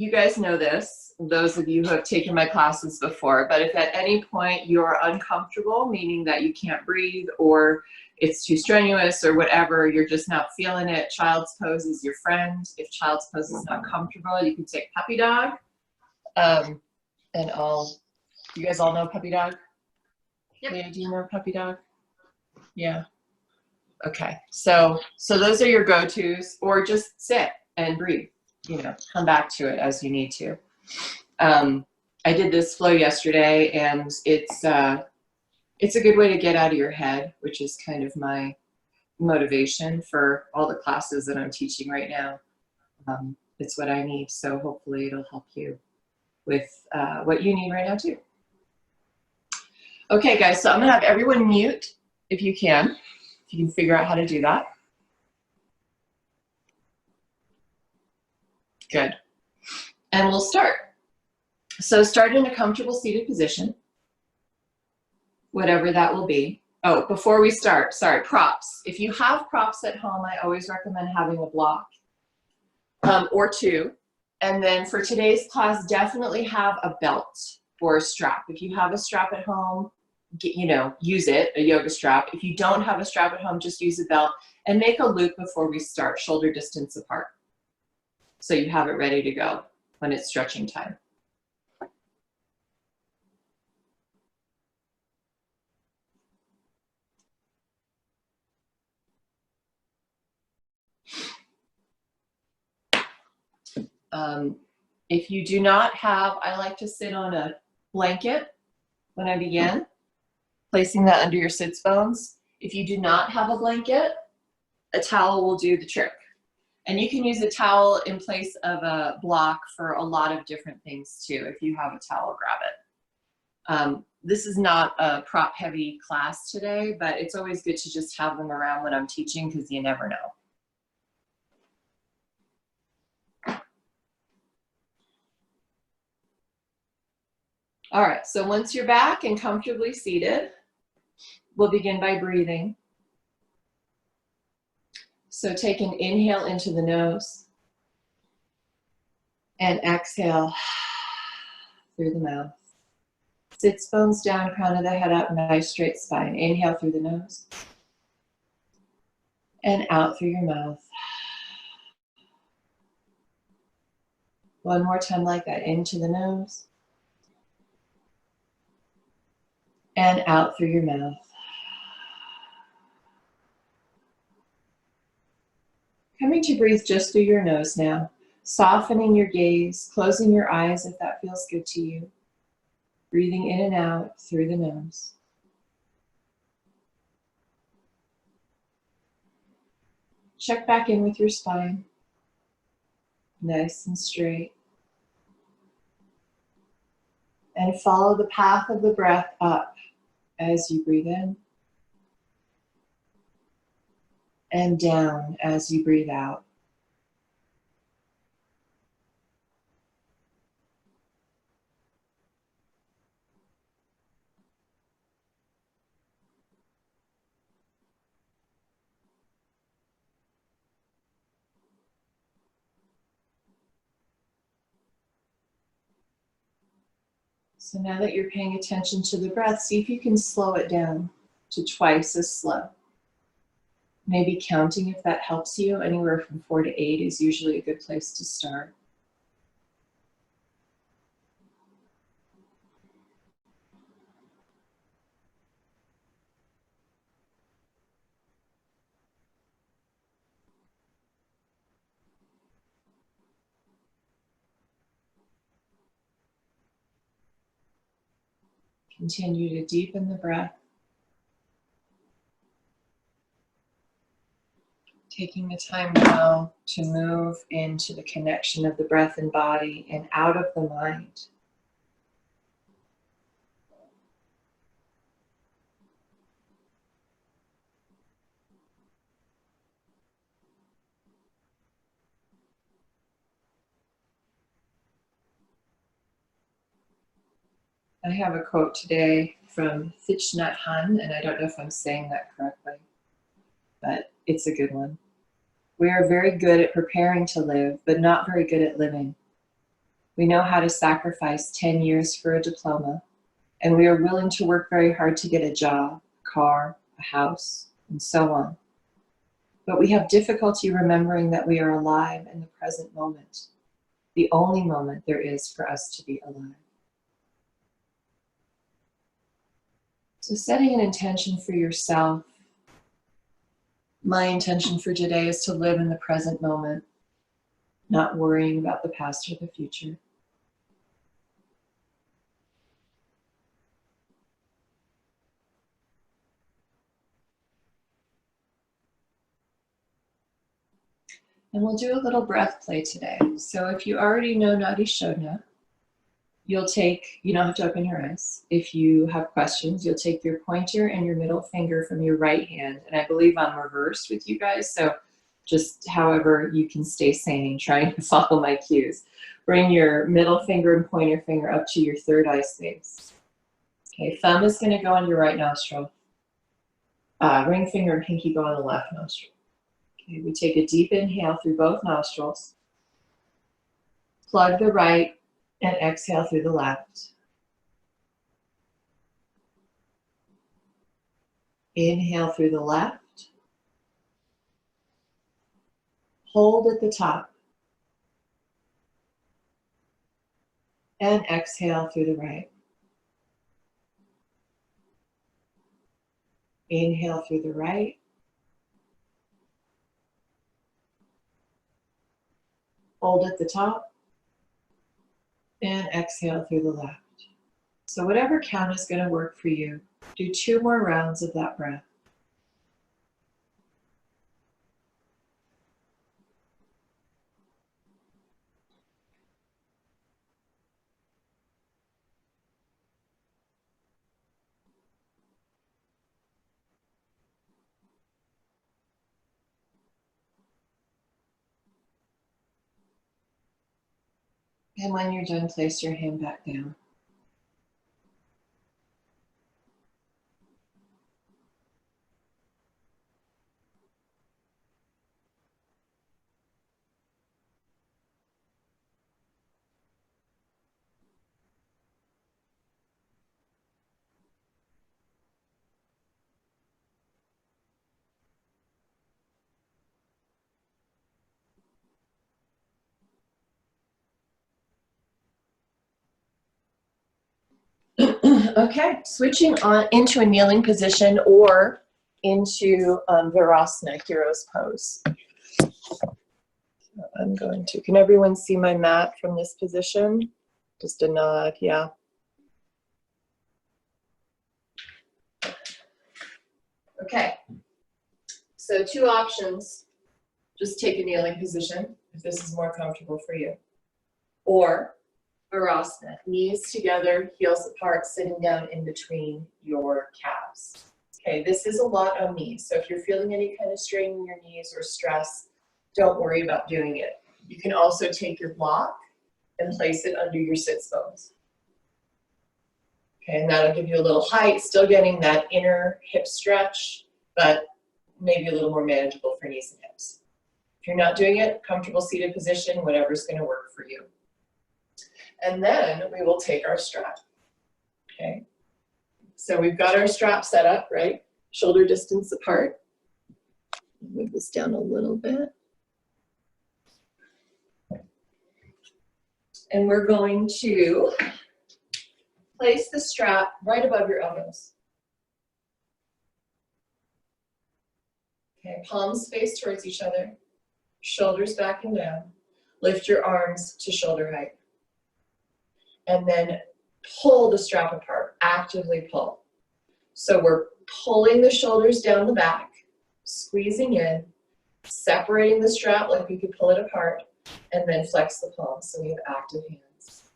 you guys know this, those of you who have taken my classes before, but if at any point you're uncomfortable, meaning that you can't breathe or it's too strenuous or whatever, you're just not feeling it, child's pose is your friend. If child's pose is not comfortable, you can take puppy dog. And you guys all know puppy dog? Yep. Yeah, do you know puppy dog? Yeah. Okay, so those are your go-tos, or just sit and breathe. You know, come back to it as you need to. I did this flow yesterday, and it's a good way to get out of your head, which is kind of my motivation for all the classes that I'm teaching right now. It's what I need, so hopefully it'll help you with what you need right now too. Okay, guys, so I'm gonna have everyone mute if you can figure out how to do that. Good. And we'll start. So start in a comfortable seated position, whatever that will be. Oh, before we start, sorry, props. If you have props at home, I always recommend having a block or two. And then for today's class, definitely have a belt or a strap. If you have a strap at home, use it, a yoga strap. If you don't have a strap at home, just use a belt and make a loop before we start, shoulder distance apart. So you have it ready to go when it's stretching time. If you do not have, I like to sit on a blanket when I begin, placing that under your sits bones. If you do not have a blanket, a towel will do the trick. And you can use a towel in place of a block for a lot of different things too. If you have a towel, grab it. This is not a prop heavy class today, but it's always good to just have them around when I'm teaching because you never know. All right, so once you're back and comfortably seated, we'll begin by breathing. So take an inhale into the nose and exhale through the mouth. Sits bones down, crown of the head up, nice straight spine. Inhale through the nose and out through your mouth. One more time like that, into the nose and out through your mouth. Coming to breathe just through your nose now, softening your gaze, closing your eyes if that feels good to you. Breathing in and out through the nose. Check back in with your spine, nice and straight. And follow the path of the breath up as you breathe in and down as you breathe out. So now that you're paying attention to the breath, see if you can slow it down to twice as slow. Maybe counting if that helps you. Anywhere from 4 to 8 is usually a good place to start. Continue to deepen the breath. Taking the time now to move into the connection of the breath and body and out of the mind. I have a quote today from Thich Nhat Hanh, and I don't know if I'm saying that correctly, but it's a good one. We are very good at preparing to live, but not very good at living. We know how to sacrifice 10 years for a diploma, and we are willing to work very hard to get a job, a car, a house, and so on. But we have difficulty remembering that we are alive in the present moment, the only moment there is for us to be alive. So setting an intention for yourself, my intention for today is to live in the present moment, not worrying about the past or the future. And we'll do a little breath play today. So if you already know Nadi Shodhana, you don't have to open your eyes. If you have questions, you'll take your pointer and your middle finger from your right hand. And I believe I'm reversed with you guys, so just however you can stay sane, trying to follow my cues. Bring your middle finger and pointer finger up to your third eye space. Okay, thumb is going to go on your right nostril. Ring finger and pinky go on the left nostril. Okay, we take a deep inhale through both nostrils. Plug the right and exhale through the left. Inhale through the left. Hold at the top. And exhale through the right. Inhale through the right. Hold at the top. And exhale through the left. So whatever count is going to work for you, do 2 more rounds of that breath. And when you're done, place your hand back down. Okay, switching on into a kneeling position or into Virasana, hero's pose. I'm going to, can everyone see my mat from this position? Just a nod, yeah. Okay, so 2 options. Just take a kneeling position if this is more comfortable for you. Or Virasana, knees together, heels apart, sitting down in between your calves. Okay, this is a lot on knees, so if you're feeling any kind of strain in your knees or stress, don't worry about doing it. You can also take your block and place it under your sits bones. Okay, and that'll give you a little height, still getting that inner hip stretch, but maybe a little more manageable for knees and hips. If you're not doing it, comfortable seated position, whatever's going to work for you. And then we will take our strap. Okay, so we've got our strap set up, right? Shoulder distance apart. Move this down a little bit. And we're going to place the strap right above your elbows. Okay, palms face towards each other, shoulders back and down. Lift your arms to shoulder height. And then pull the strap apart, actively pull. So we're pulling the shoulders down the back, squeezing in, separating the strap like we could pull it apart, and then flex the palms so we have active hands.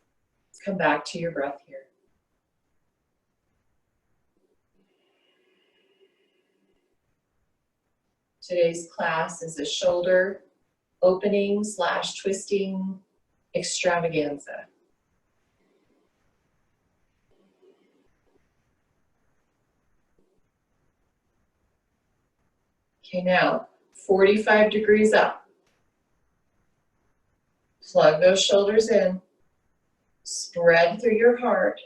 Let's come back to your breath here. Today's class is a shoulder opening / twisting extravaganza. Okay, now 45 degrees up. Plug those shoulders in. Spread through your heart,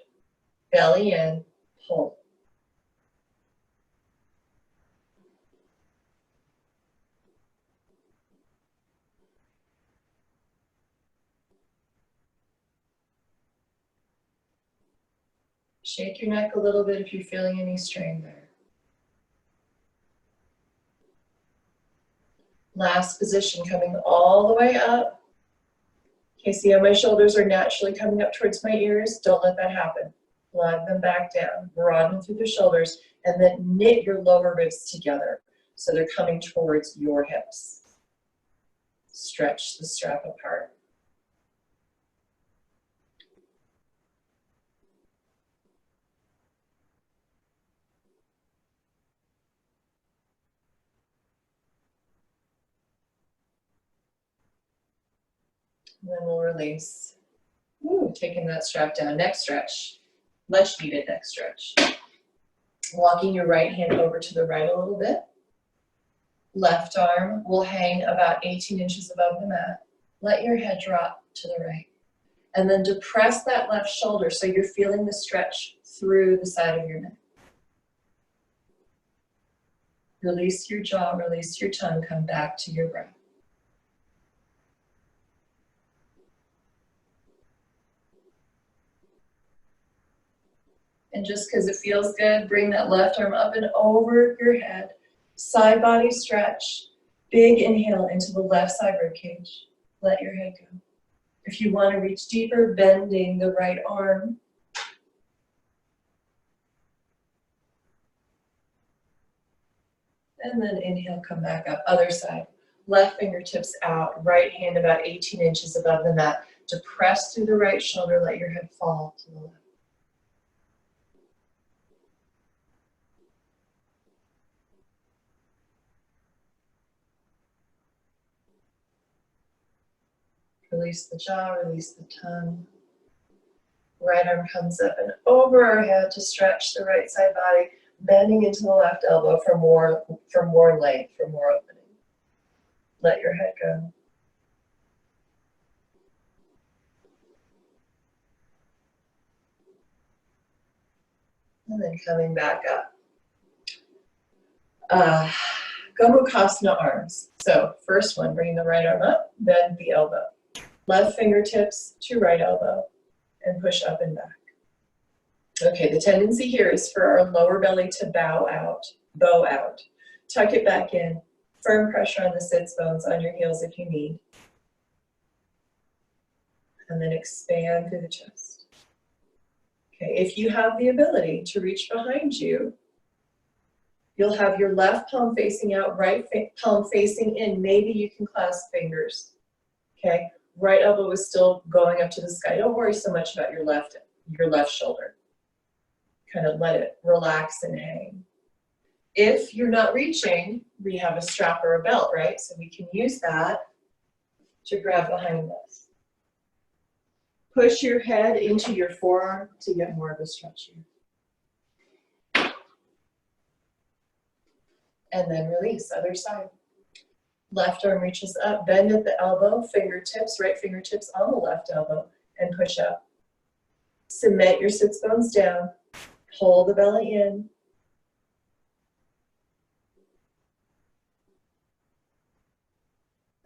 belly in, pull. Shake your neck a little bit if you're feeling any strain there. Last position, coming all the way up. Okay, see how my shoulders are naturally coming up towards my ears? Don't let that happen. Plug them back down, broaden through the shoulders, and then knit your lower ribs together so they're coming towards your hips. Stretch the strap apart. And then we'll release. Ooh, taking that strap down. Neck stretch. Much needed neck stretch. Walking your right hand over to the right a little bit. Left arm will hang about 18 inches above the mat. Let your head drop to the right. And then depress that left shoulder so you're feeling the stretch through the side of your neck. Release your jaw, release your tongue, come back to your breath. And just because it feels good, bring that left arm up and over your head. Side body stretch. Big inhale into the left side rib cage. Let your head go. If you want to reach deeper, bending the right arm. And then inhale, come back up. Other side. Left fingertips out. Right hand about 18 inches above the mat. Depress through the right shoulder. Let your head fall to the left. Release the jaw, release the tongue. Right arm comes up and over our head to stretch the right side body, bending into the left elbow for more length, for more opening. Let your head go. And then coming back up. Gomukhasana arms. So first one, bring the right arm up, bend the elbow. Left fingertips to right elbow and push up and back. Okay, the tendency here is for our lower belly to bow out. Tuck it back in. Firm pressure on the sits bones, on your heels if you need. And then expand through the chest. Okay, if you have the ability to reach behind you, you'll have your left palm facing out, right palm facing in. Maybe you can clasp fingers. Okay. Right elbow is still going up to the sky. Don't worry so much about your left shoulder. Kind of let it relax and hang. If you're not reaching, we have a strap or a belt, right? So we can use that to grab behind this. Push your head into your forearm to get more of a stretch here. And then release, other side. Left arm reaches up, bend at the elbow, fingertips, right fingertips on the left elbow, and push up. Cement your sits bones down, pull the belly in.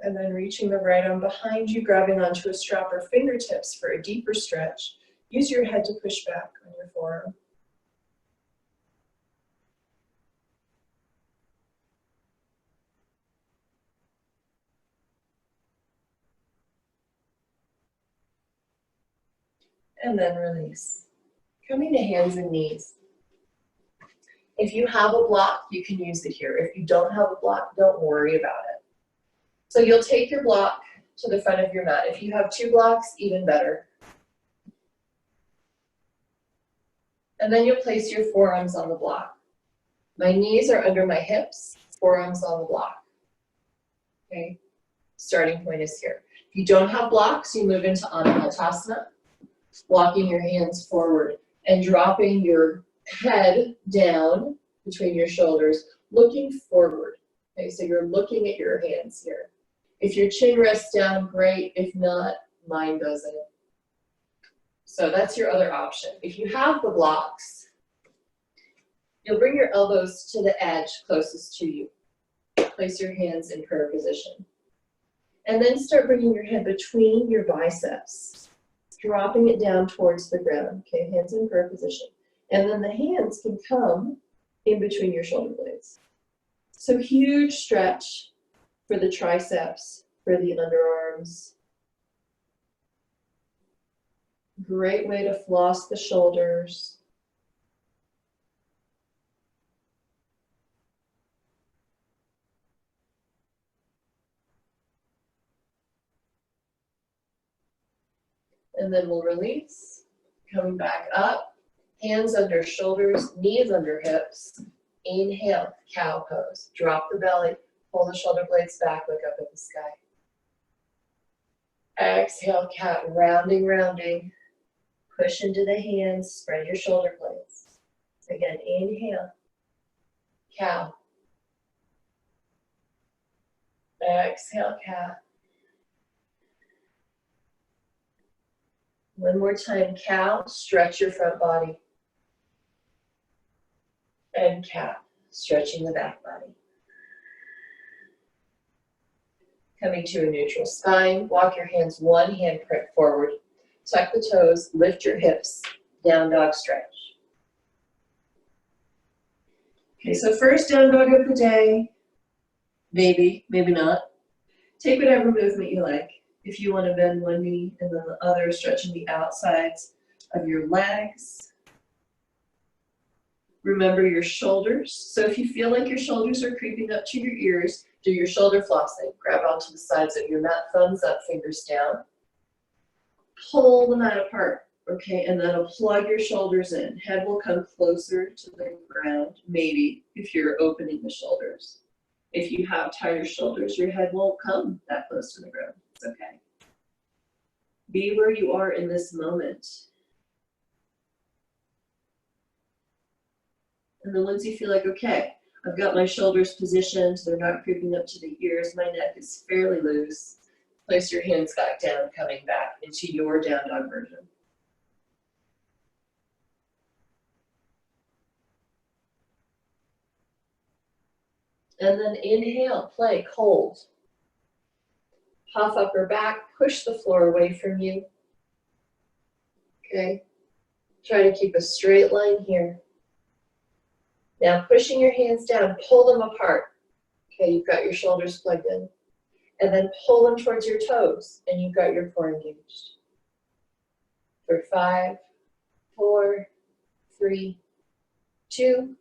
And then reaching the right arm behind you, grabbing onto a strap or fingertips for a deeper stretch. Use your head to push back on your forearm. And then release. Coming to hands and knees. If you have a block, you can use it here. If you don't have a block, don't worry about it. So you'll take your block to the front of your mat. If you have 2 blocks, even better. And then you'll place your forearms on the block. My knees are under my hips, forearms on the block. Okay, starting point is here. If you don't have blocks, you move into Untitled, walking your hands forward and dropping your head down between your shoulders, looking forward. Okay, so you're looking at your hands here. If your chin rests down, great. If not, mine doesn't. So that's your other option. If you have the blocks, you'll bring your elbows to the edge closest to you. Place your hands in prayer position. And then start bringing your head between your biceps, dropping it down towards the ground. Okay, hands in prayer position. And then the hands can come in between your shoulder blades. So huge stretch for the triceps, for the underarms. Great way to floss the shoulders. And then we'll release, coming back up, hands under shoulders, knees under hips. Inhale, cow pose. Drop the belly, pull the shoulder blades back, look up at the sky. Exhale, cat, rounding, rounding. Push into the hands, spread your shoulder blades. Again, inhale, cow. Exhale, cat. One more time, cow, stretch your front body. And cat, stretching the back body. Coming to a neutral spine, walk your hands one hand print forward. Tuck the toes, lift your hips, down dog stretch. Okay, so first down dog of the day. Maybe, maybe not. Take whatever movement you like. If you want to bend one knee and then the other, stretching the outsides of your legs. Remember your shoulders. So if you feel like your shoulders are creeping up to your ears, do your shoulder flossing. Grab onto the sides of your mat, thumbs up, fingers down. Pull the mat apart, okay? And then plug your shoulders in. Head will come closer to the ground, maybe, if you're opening the shoulders. If you have tighter shoulders, your head won't come that close to the ground. It's okay. Be where you are in this moment. And then once you feel like, okay, I've got my shoulders positioned, they're not creeping up to the ears, my neck is fairly loose, place your hands back down, coming back into your down dog version. And then inhale, plank, hold. Puff upper back, push the floor away from you. Okay, try to keep a straight line here. Now pushing your hands down, pull them apart. Okay, you've got your shoulders plugged in. And then pull them towards your toes, and you've got your core engaged. For 5, 4, 3, 2,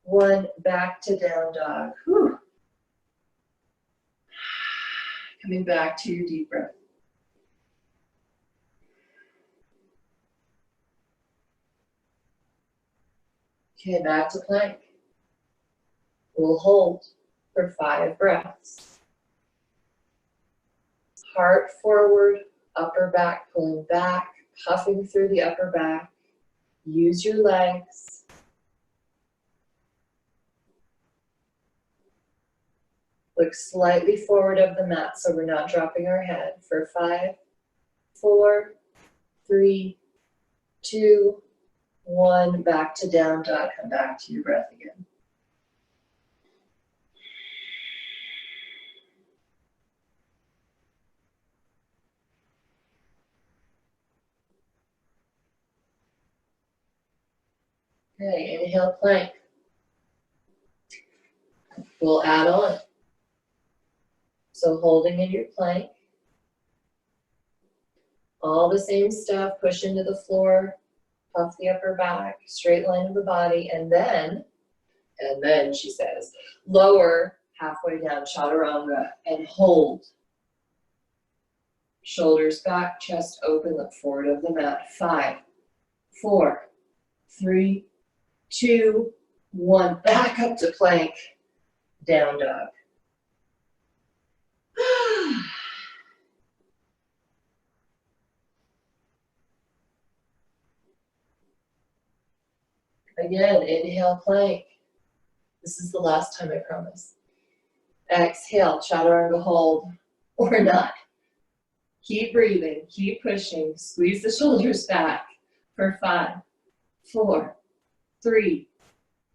1, back to down dog. Whew. Coming back to your deep breath. Okay, back to plank. We'll hold for 5 breaths. Heart forward, upper back pulling back, puffing through the upper back. Use your legs. Look slightly forward of the mat so we're not dropping our head. For 5, 4, 3, 2, 1, back to down dog. Come back to your breath again. Okay, inhale, plank. We'll add on. So holding in your plank. All the same stuff, push into the floor, puff the upper back, straight line of the body, and then she says, lower halfway down, chaturanga, and hold. Shoulders back, chest open, look forward of the mat. 5, 4, 3, 2, 1. Back up to plank, down dog. Again, inhale, plank. This is the last time, I promise. Exhale, chaturanga hold, or not. Keep breathing, keep pushing. Squeeze the shoulders back for 5, 4, 3,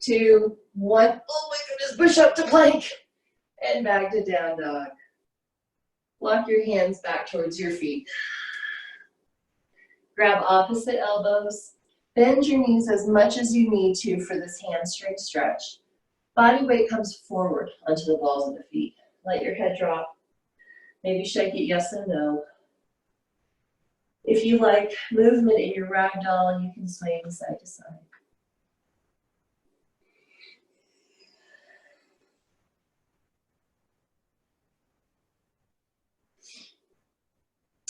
2, 1. Oh my goodness, push up to plank. And back to down dog. Walk your hands back towards your feet. Grab opposite elbows. Bend your knees as much as you need to for this hamstring stretch. Body weight comes forward onto the balls of the feet. Let your head drop. Maybe shake it yes and no. If you like movement in your ragdoll, you can sway side to side.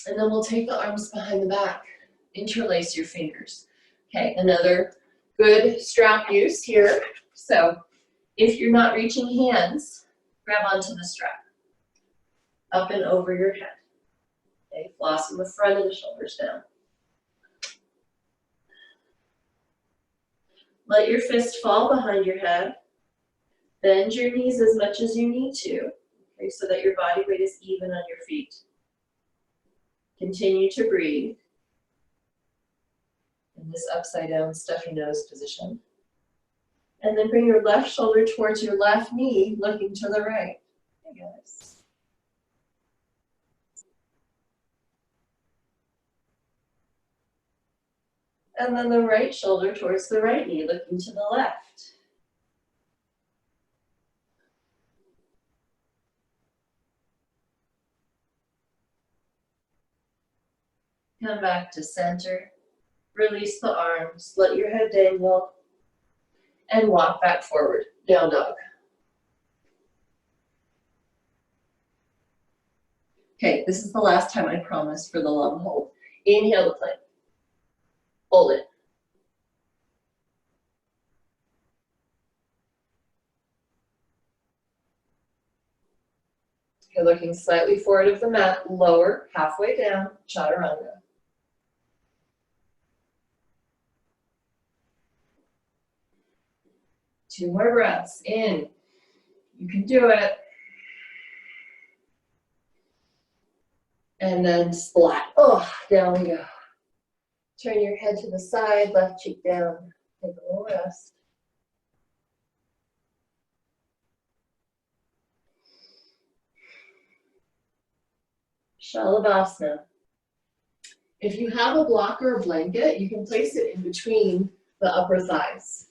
And then we'll take the arms behind the back. Interlace your fingers. Okay, another good strap use here. So if you're not reaching hands, grab onto the strap. Up and over your head. Okay, flossing the front of the shoulders down. Let your fist fall behind your head. Bend your knees as much as you need to, okay, so that your body weight is even on your feet. Continue to breathe in this upside down stuffy nose position. And then bring your left shoulder towards your left knee, looking to the right. Hey guys. And then the right shoulder towards the right knee, looking to the left. Come back to center. Release the arms. Let your head dangle. And walk back forward. Down dog. Okay, this is the last time I promise for the long hold. Inhale the plank. Hold it. You're looking slightly forward of the mat, lower, halfway down, chaturanga. Two more breaths, in. You can do it. And then splat, oh, down we go. Turn your head to the side, left cheek down. Take a little rest. Shalabhasana. If you have a block or a blanket, you can place it in between the upper thighs.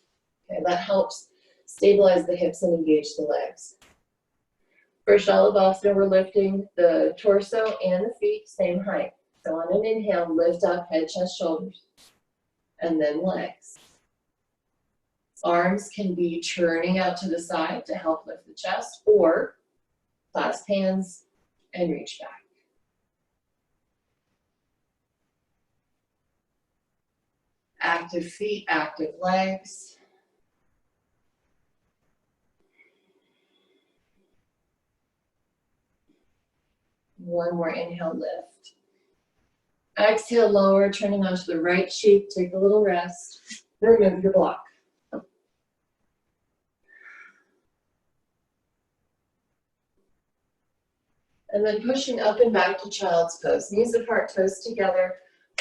Okay, that helps stabilize the hips and engage the legs. For Shalabhasana, we're lifting the torso and the feet same height. So on an inhale, lift up head, chest, shoulders, and then legs. Arms can be churning out to the side to help lift the chest, or clasp hands and reach back. Active feet, active legs. One more inhale, lift. Exhale, lower, turning onto the right cheek. Take a little rest. Remove your block. And then pushing up and back to child's pose. Knees apart, toes together.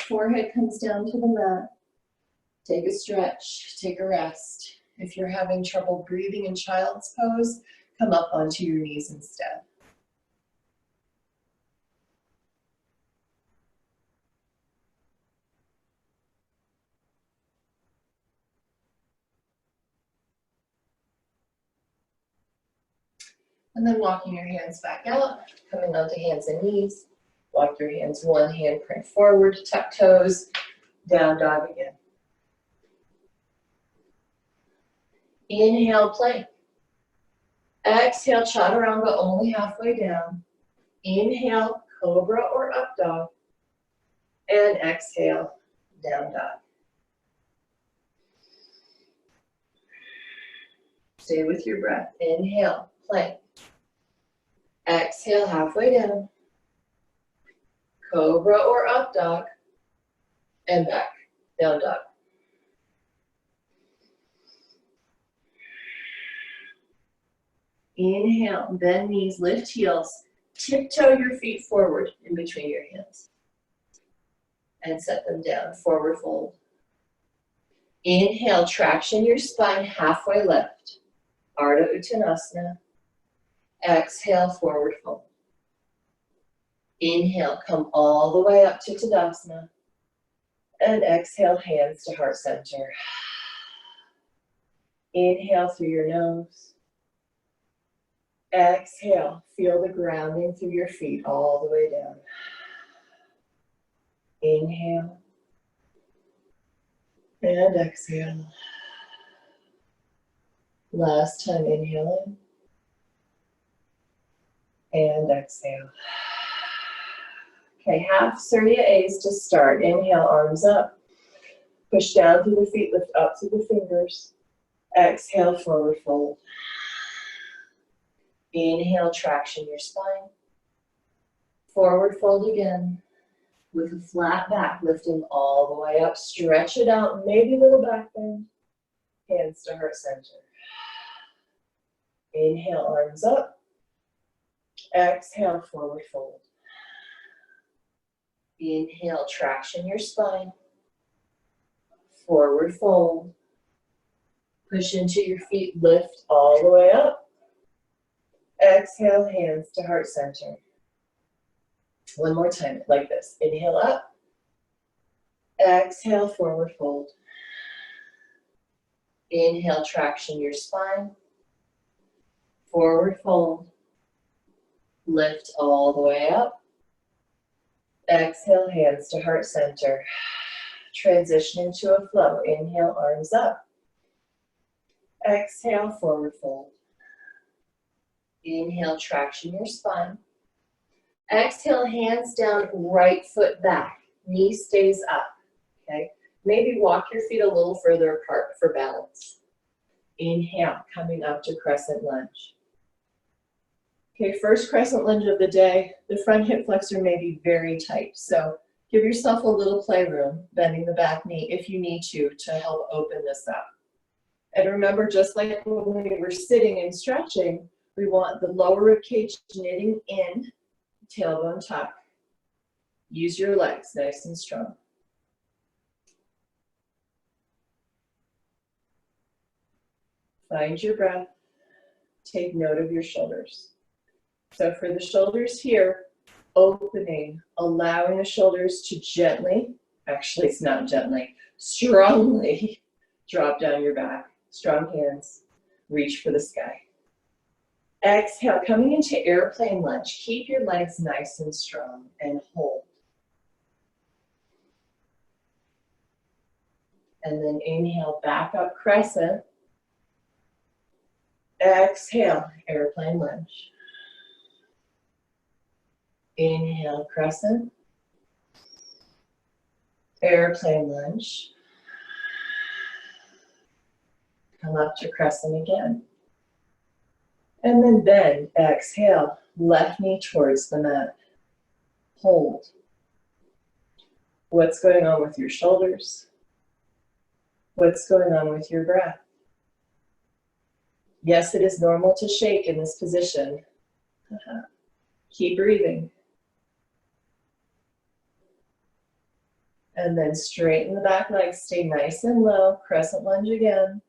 Forehead comes down to the mat. Take a stretch, take a rest. If you're having trouble breathing in child's pose, come up onto your knees instead. And then walking your hands back out, coming onto hands and knees. Walk your hands, one hand print forward, tuck toes, down dog again. Inhale, plank. Exhale, chaturanga, only halfway down. Inhale, cobra or up dog. And exhale, down dog. Stay with your breath. Inhale, plank. Exhale, halfway down. Cobra or up dog. And back, down dog. Inhale, bend knees, lift heels. Tiptoe your feet forward in between your hands. And set them down, forward fold. Inhale, traction your spine, halfway lift. Ardha Uttanasana. Exhale, forward fold. Inhale, come all the way up to Tadasana. And exhale, hands to heart center. Inhale through your nose. Exhale, feel the grounding through your feet all the way down. Inhale. And exhale. Last time inhaling. And exhale. Okay, half Surya A's to start. Inhale, arms up. Push down through the feet, lift up through the fingers. Exhale, forward fold. Inhale, traction your spine. Forward fold again. With a flat back, lifting all the way up. Stretch it out, maybe a little back bend. Hands to heart center. Inhale, arms up. Exhale, forward fold. Inhale, traction your spine. Forward fold. Push into your feet, lift all the way up. Exhale, hands to heart center. One more time, like this. Inhale up. Exhale, forward fold. Inhale, traction your spine. Forward fold. Lift all the way up. Exhale, hands to heart center. Transition into a flow. Inhale, arms up. Exhale, forward fold. Inhale, traction your spine. Exhale, hands down, right foot back. Knee stays up, okay? Maybe walk your feet a little further apart for balance. Inhale, coming up to crescent lunge. Okay, first crescent lunge of the day. The front hip flexor may be very tight, so give yourself a little playroom, bending the back knee if you need to help open this up. And remember, just like when we were sitting and stretching, we want the lower rib cage knitting in, tailbone tuck. Use your legs nice and strong. Find your breath. Take note of your shoulders. So for the shoulders here, opening, allowing the shoulders to gently, actually it's not gently, strongly drop down your back. Strong hands, reach for the sky. Exhale, coming into airplane lunge. Keep your legs nice and strong and hold. And then inhale, back up crescent. Exhale, airplane lunge. Inhale, crescent. Airplane lunge. Come up to crescent again. And then bend, exhale, left knee towards the mat. Hold. What's going on with your shoulders? What's going on with your breath? Yes, it is normal to shake in this position. Keep breathing. And then straighten the back legs, stay nice and low, crescent lunge again.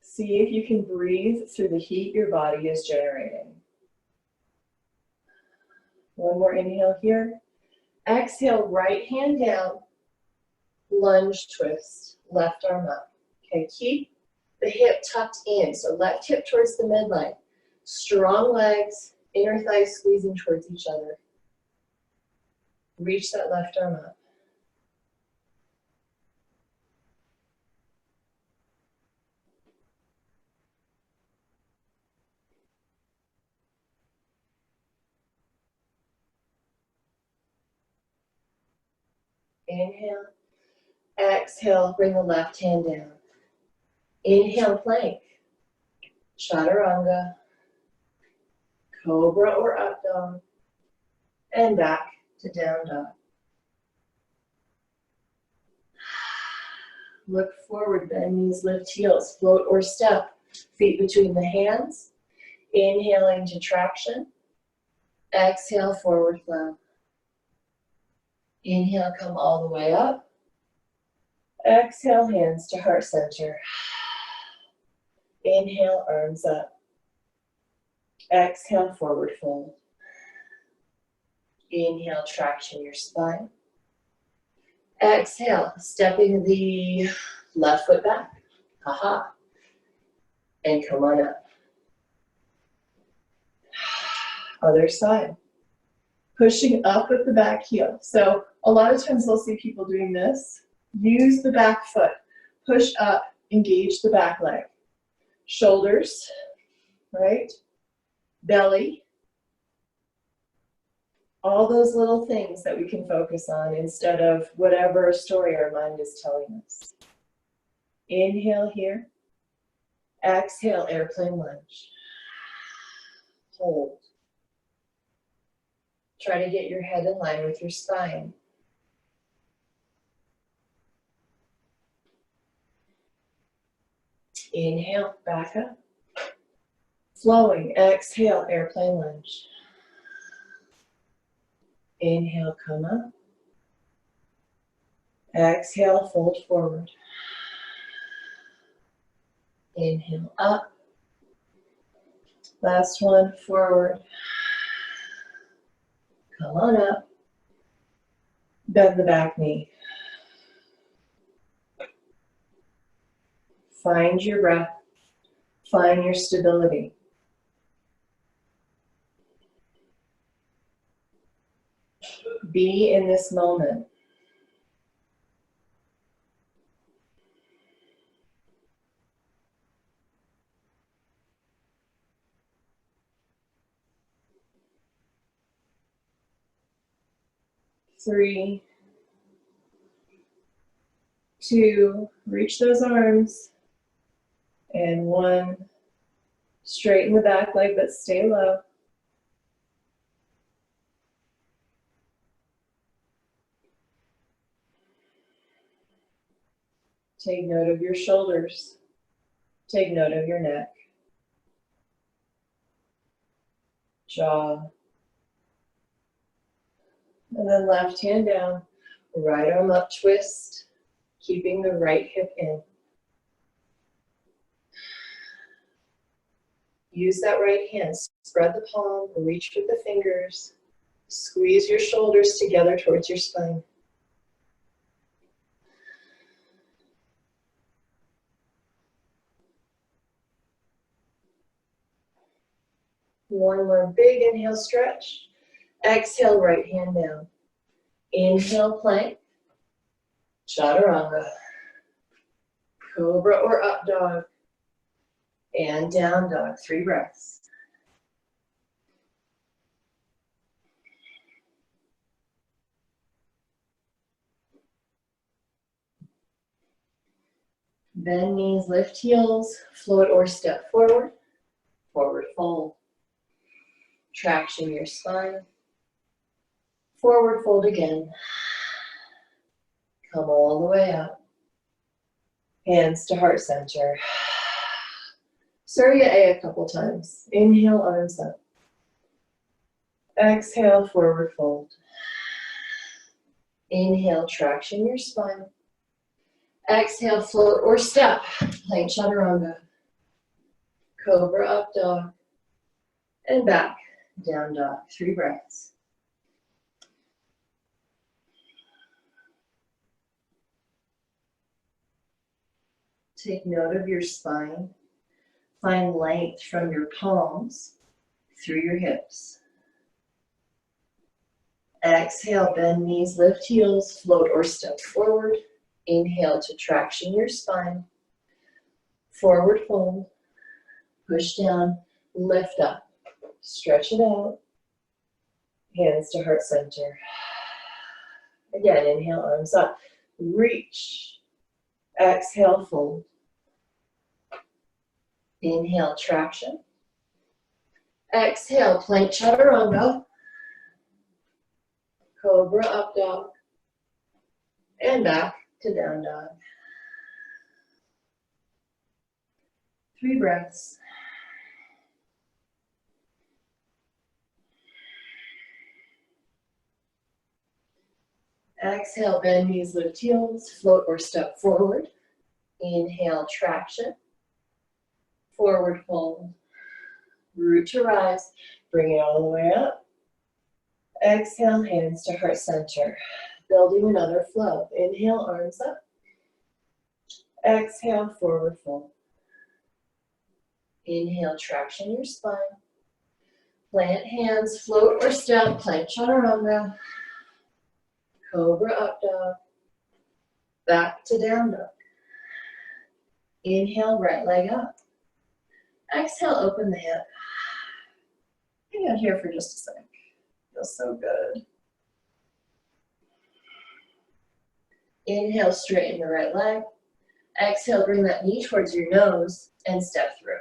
See if you can breathe through the heat your body is generating. One more inhale here. Exhale, right hand down, lunge twist, left arm up. Okay, keep the hip tucked in, so left hip towards the midline. Strong legs, inner thighs squeezing towards each other. Reach that left arm up. Inhale, exhale, bring the left hand down. Inhale, plank, chaturanga, cobra or up dog, and back to down dog. Look forward, bend knees, lift heels, float or step. Feet between the hands. Inhaling to traction. Exhale, forward flow. Inhale, come all the way up. Exhale, hands to heart center. Inhale, arms up. Exhale, forward fold. Inhale, traction your spine. Exhale, stepping the left foot back. Haha. And come on up. Other side. Pushing up with the back heel. So a lot of times we'll see people doing this. Use the back foot. Push up, engage the back leg. Shoulders, right? Belly. All those little things that we can focus on instead of whatever story our mind is telling us. Inhale here. Exhale, airplane lunge. Hold. Try to get your head in line with your spine. Inhale, back up. Flowing, exhale, airplane lunge. Inhale, come up. Exhale, fold forward. Inhale, up. Last one, forward. Come on up. Bend the back knee. Find your breath. Find your stability. Be in this moment. Three, two, reach those arms, and one, straighten the back leg but stay low. Take note of your shoulders. Take note of your neck, jaw, and then left hand down, right arm up, twist, keeping the right hip in. Use that right hand, spread the palm, reach with the fingers, squeeze your shoulders together towards your spine. One more big inhale, stretch. Exhale, right hand down. Inhale, plank. Chaturanga. Cobra or up dog. And down dog, 3 breaths. Bend knees, lift heels, float or step forward. Forward fold. Traction your spine. Forward fold again. Come all the way up. Hands to heart center. Surya A couple times. Inhale, arms up. Exhale, forward fold. Inhale, traction your spine. Exhale, float or step. Plank chaturanga. Cobra up dog. And back, down dog. 3 breaths. Take note of your spine. Find length from your palms through your hips. Exhale, bend knees, lift heels, float or step forward. Inhale to traction your spine. Forward fold. Push down, lift up. Stretch it out. Hands to heart center. Again, inhale, arms up. Reach. Exhale, fold. Inhale, traction. Exhale, plank chaturanga. Cobra up dog. And back to down dog. 3 breaths. Exhale, bend knees, lift heels, float or step forward. Inhale, traction. Forward fold. Root to rise. Bring it all the way up. Exhale, hands to heart center. Building another flow. Inhale, arms up. Exhale, forward fold. Inhale, traction your spine. Plant hands, float or step, plank chaturanga. Cobra up dog. Back to down dog. Inhale, right leg up. Exhale, open the hip. Hang out here for just a sec. Feels so good. Inhale, straighten the right leg. Exhale, bring that knee towards your nose and step through.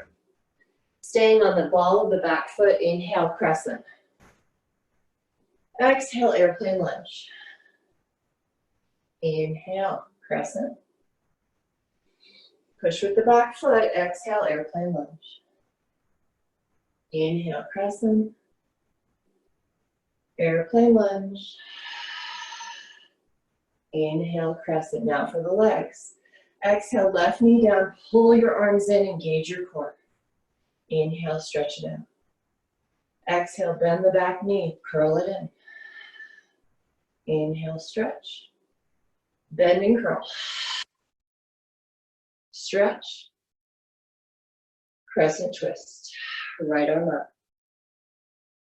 Staying on the ball of the back foot, inhale, crescent. Exhale, airplane lunge. Inhale, crescent. Push with the back foot, exhale, airplane lunge. Inhale, crescent. Airplane lunge. Inhale, crescent. Now for the legs. Exhale, left knee down, pull your arms in, engage your core. Inhale, stretch it out. Exhale, bend the back knee, curl it in. Inhale, stretch. Bend and curl. Stretch. Crescent twist. Right arm up.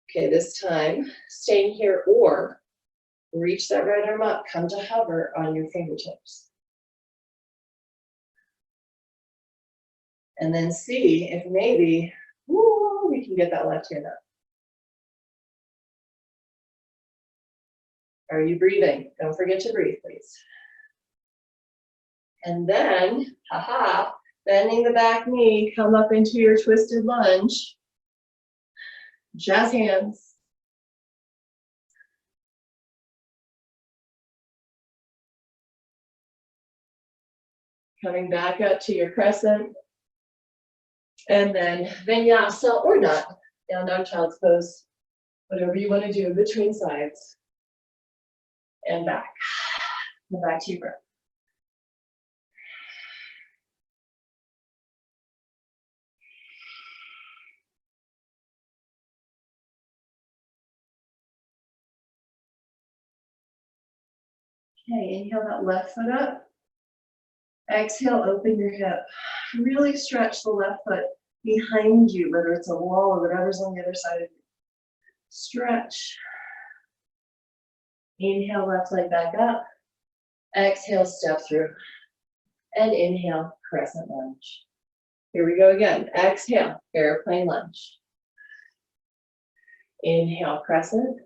Okay, this time, staying here or reach that right arm up, come to hover on your fingertips. And then see if maybe, woo, we can get that left hand up. Are you breathing? Don't forget to breathe, please. And then, haha, bending the back knee, come up into your twisted lunge. Jazz hands. Coming back up to your crescent. And then Vinyasa or not, down dog child's pose. Whatever you want to do between sides. And back. And back to your breath. Okay, inhale that left foot up. Exhale, open your hip. Really stretch the left foot behind you, whether it's a wall or whatever's on the other side of you. Stretch. Inhale, left leg back up. Exhale, step through. And inhale, crescent lunge. Here we go again. Exhale, airplane lunge. Inhale, crescent.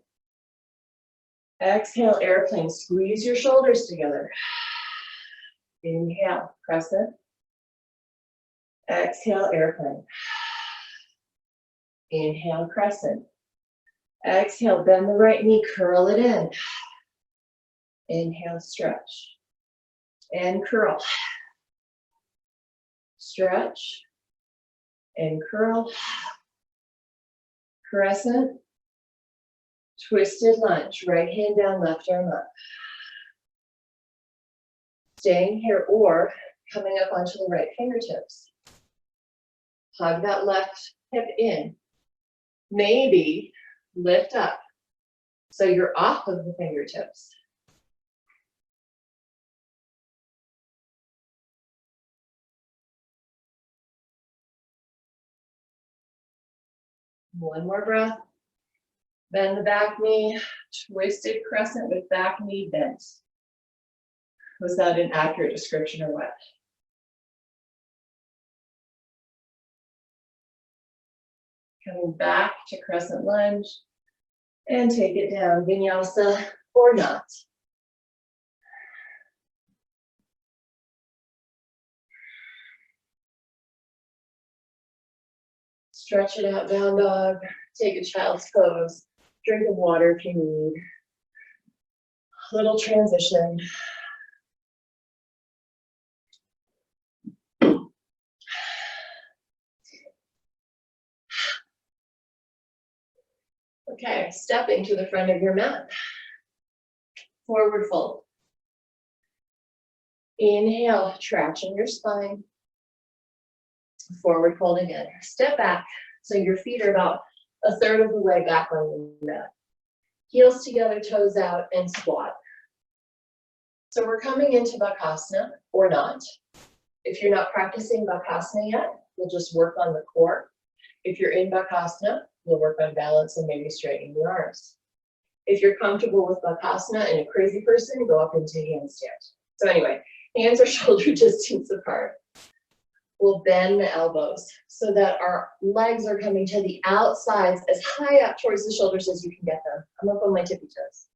Exhale, airplane. Squeeze your shoulders together. Inhale, crescent. Exhale, airplane. Inhale, crescent. Exhale, bend the right knee, curl it in. Inhale, stretch. And curl. Stretch. And curl. Crescent. Twisted lunge. Right hand down, left arm up. Staying here or coming up onto the right fingertips. Hug that left hip in. Maybe lift up so you're off of the fingertips. One more breath. Bend the back knee, twisted crescent with back knee bent. Was that an accurate description or what? Coming back to crescent lunge and take it down, Vinyasa or not. Stretch it out, down dog. Take a child's pose. Drink of water if you need. Little transition. Okay, stepping to the front of your mat. Forward fold. Inhale, traction your spine. Forward fold again. Step back so your feet are about a third of the way back on the mat. Heels together, toes out, and squat. So we're coming into Bakasana, or not. If you're not practicing Bakasana yet, we'll just work on the core. If you're in Bakasana, we'll work on balance and maybe straightening the arms. If you're comfortable with Bakasana and a crazy person, go up into handstand. So anyway, hands are shoulder distance apart. We'll bend the elbows so that our legs are coming to the outsides as high up towards the shoulders as you can get them. I'm up on my tippy toes.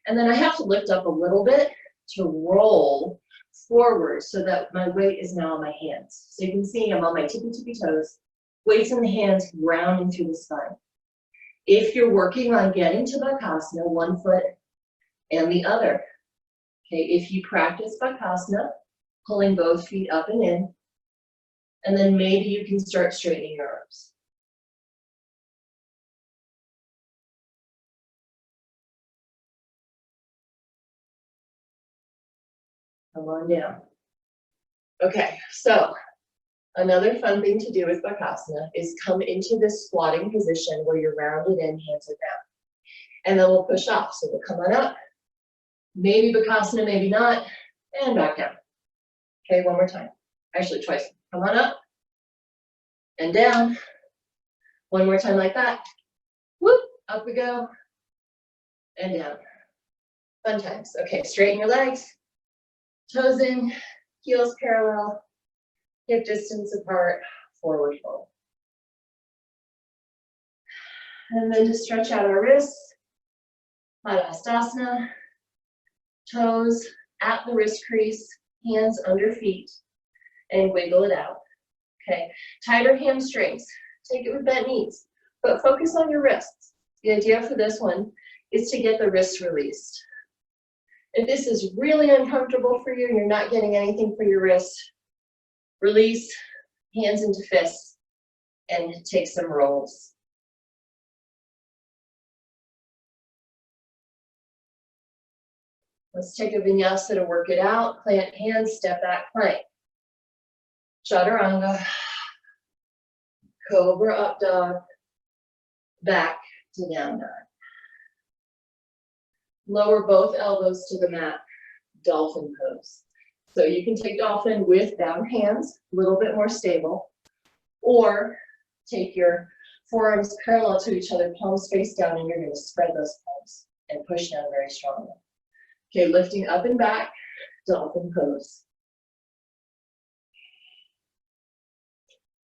And then I have to lift up a little bit to roll forward so that my weight is now on my hands. So you can see I'm on my tippy toes, weights in the hands, rounding through the spine. If you're working on getting to Bakasana, one foot and the other. Okay, if you practice Bakasana, pulling both feet up and in, and then maybe you can start straightening your arms. Come on down. Okay, so another fun thing to do with Bakasana is come into this squatting position where you're rounded in, hands are down. And then we'll push off. So we'll come on up. Maybe Bakasana, maybe not. And back down. Okay, one more time. Actually, twice. Come on up. And down. One more time like that. Whoop, up we go. And down. Fun times. Okay, straighten your legs. Toes in, heels parallel, hip distance apart, forward fold. And then to stretch out our wrists, Padasana, toes at the wrist crease, hands under feet, and wiggle it out. Okay, tighter hamstrings, take it with bent knees, but focus on your wrists. The idea for this one is to get the wrists released. If this is really uncomfortable for you and you're not getting anything for your wrists, release, hands into fists, and take some rolls. Let's take a vinyasa to work it out. Plant hands, step back, plank. Chaturanga, cobra up dog, back to down dog. Lower both elbows to the mat, dolphin pose. So you can take dolphin with bound hands, a little bit more stable, or take your forearms parallel to each other, palms face down, and you're going to spread those palms and push down very strongly. Okay, lifting up and back, dolphin pose.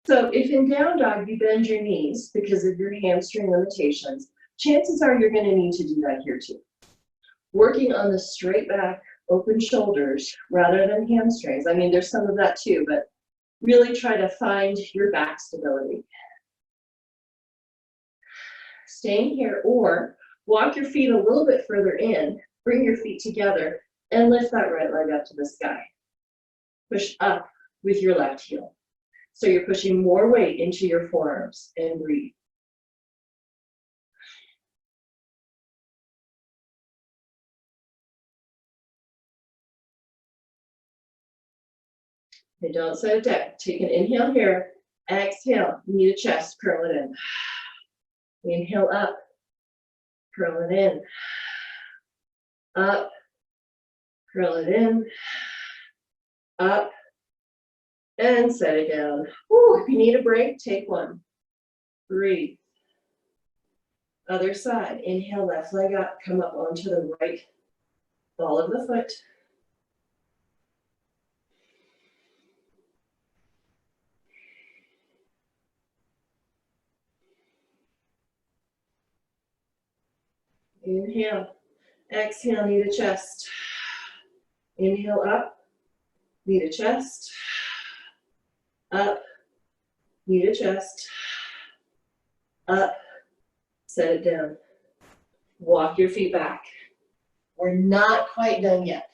So if in down dog you bend your knees because of your hamstring limitations, chances are you're going to need to do that here too. Working on the straight back, open shoulders rather than hamstrings. I mean, there's some of that too, but really try to find your back stability. Staying here, or walk your feet a little bit further in, bring your feet together, and lift that right leg up to the sky. Push up with your left heel. So you're pushing more weight into your forearms, and breathe. Okay, don't set it down. Take an inhale here. Exhale, knee to chest, curl it in. Inhale up, curl it in. Up, curl it in. Up, and set it down. Woo, if you need a break, take one. Breathe. Other side. Inhale, left leg up, come up onto the right ball of the foot. Inhale, exhale, knee to chest. Inhale up, knee to chest. Up, knee to chest. Up, set it down. Walk your feet back. We're not quite done yet.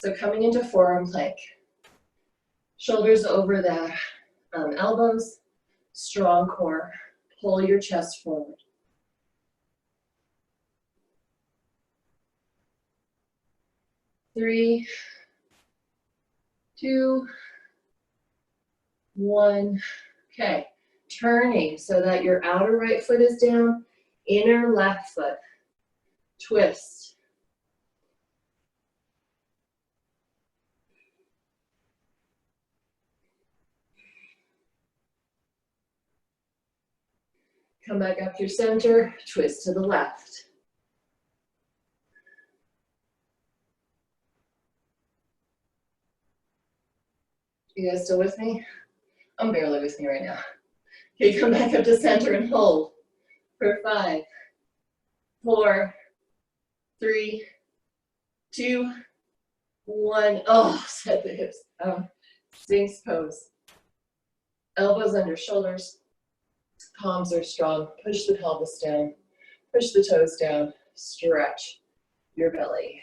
So coming into forearm plank. Shoulders over the elbows, strong core. Pull your chest forward. 3, 2, 1. Okay, turning so that your outer right foot is down, inner left foot. Twist. Come back up through center, twist to the left. You guys still with me? I'm barely with me right now. Okay, come back up to center and hold for 5, 4, 3, 2, 1. Oh, set the hips. Sphinx pose. Elbows under shoulders. Palms are strong. Push the pelvis down. Push the toes down. Stretch your belly.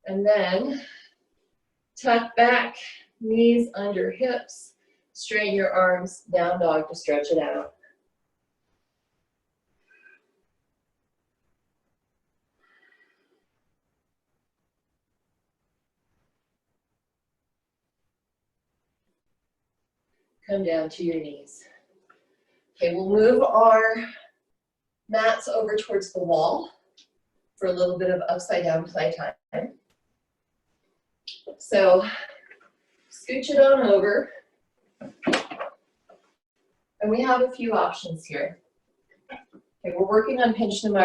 And then tuck back, knees under hips. Straighten your arms, down dog to stretch it out. Come down to your knees. Okay, we'll move our mats over towards the wall for a little bit of upside down playtime. So scooch it on over. And we have a few options here. Okay, we're working on Pigeon.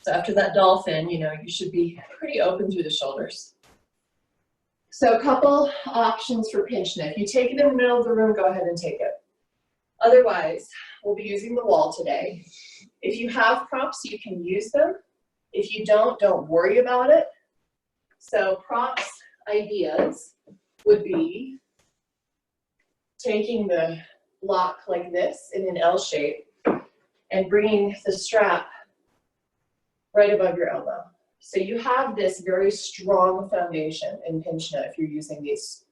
So after that dolphin, you should be pretty open through the shoulders. So a couple options for Pigeon. If you take it in the middle of the room, go ahead and take it. Otherwise, we'll be using the wall today. If you have props, you can use them. If you don't worry about it. So props ideas would be taking the block like this in an L shape and bringing the strap right above your elbow. So you have this very strong foundation in Pigeon if you're using these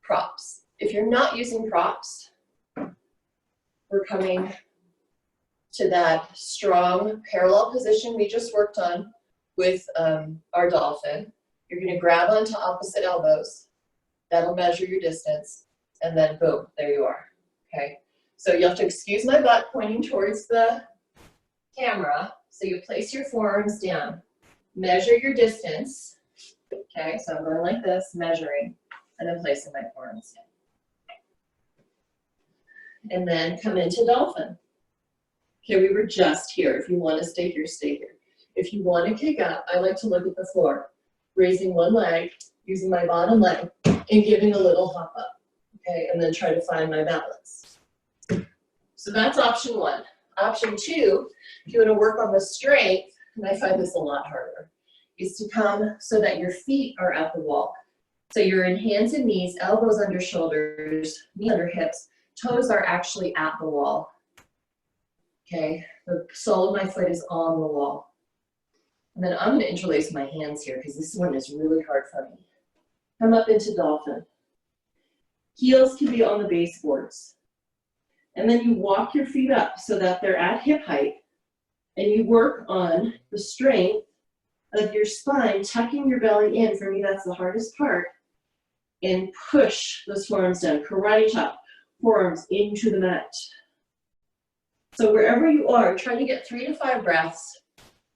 props. If you're not using props, we're coming to that strong parallel position we just worked on with our dolphin. You're going to grab onto opposite elbows. That'll measure your distance. And then boom, there you are. Okay. So you'll have to excuse my butt pointing towards the camera. So you place your forearms down. Measure your distance. Okay, so I'm going like this, measuring, and then placing my forearms down. And then come into dolphin. Okay, we were just here. If you want to stay here, stay here. If you want to kick up, I like to look at the floor, raising one leg, using my bottom leg, and giving a little hop up. Okay, and then try to find my balance. So that's option 1. Option 2, if you want to work on the strength, and I find this a lot harder, is to come so that your feet are at the wall. So you're in hands and knees, elbows under shoulders, knees under hips, toes are actually at the wall. Okay, the sole of my foot is on the wall. And then I'm going to interlace my hands here because this one is really hard for me. Come up into dolphin. Heels can be on the baseboards. And then you walk your feet up so that they're at hip height. And you work on the strength of your spine, tucking your belly in. For me, that's the hardest part. And push those forearms down. Karate chop, forearms into the mat. So wherever you are, try to get 3 to 5 breaths.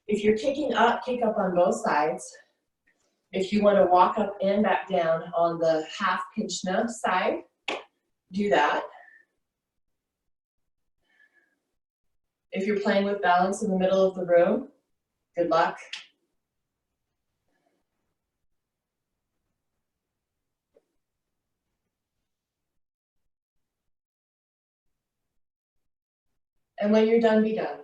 If you're kicking up, kick up on both sides. If you want to walk up and back down on the half Pigeon side, do that. If you're playing with balance in the middle of the room, good luck. And when you're done, be done.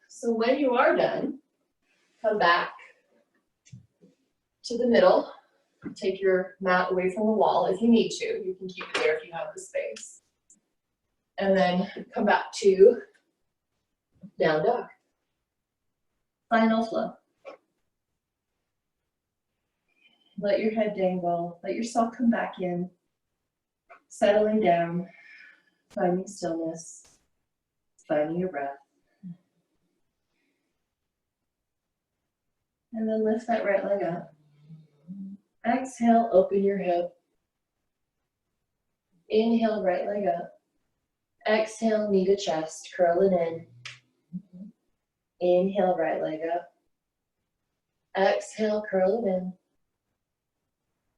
So when you are done, come back to the middle. Take your mat away from the wall if you need to. You can keep it there if you have the space. And then come back to down dog. Final flow. Let your head dangle. Let yourself come back in. Settling down. Finding stillness. Finding your breath. And then lift that right leg up. Exhale, open your hip. Inhale, right leg up. Exhale, knee to chest, curl it in. Inhale, right leg up. Exhale, curl it in.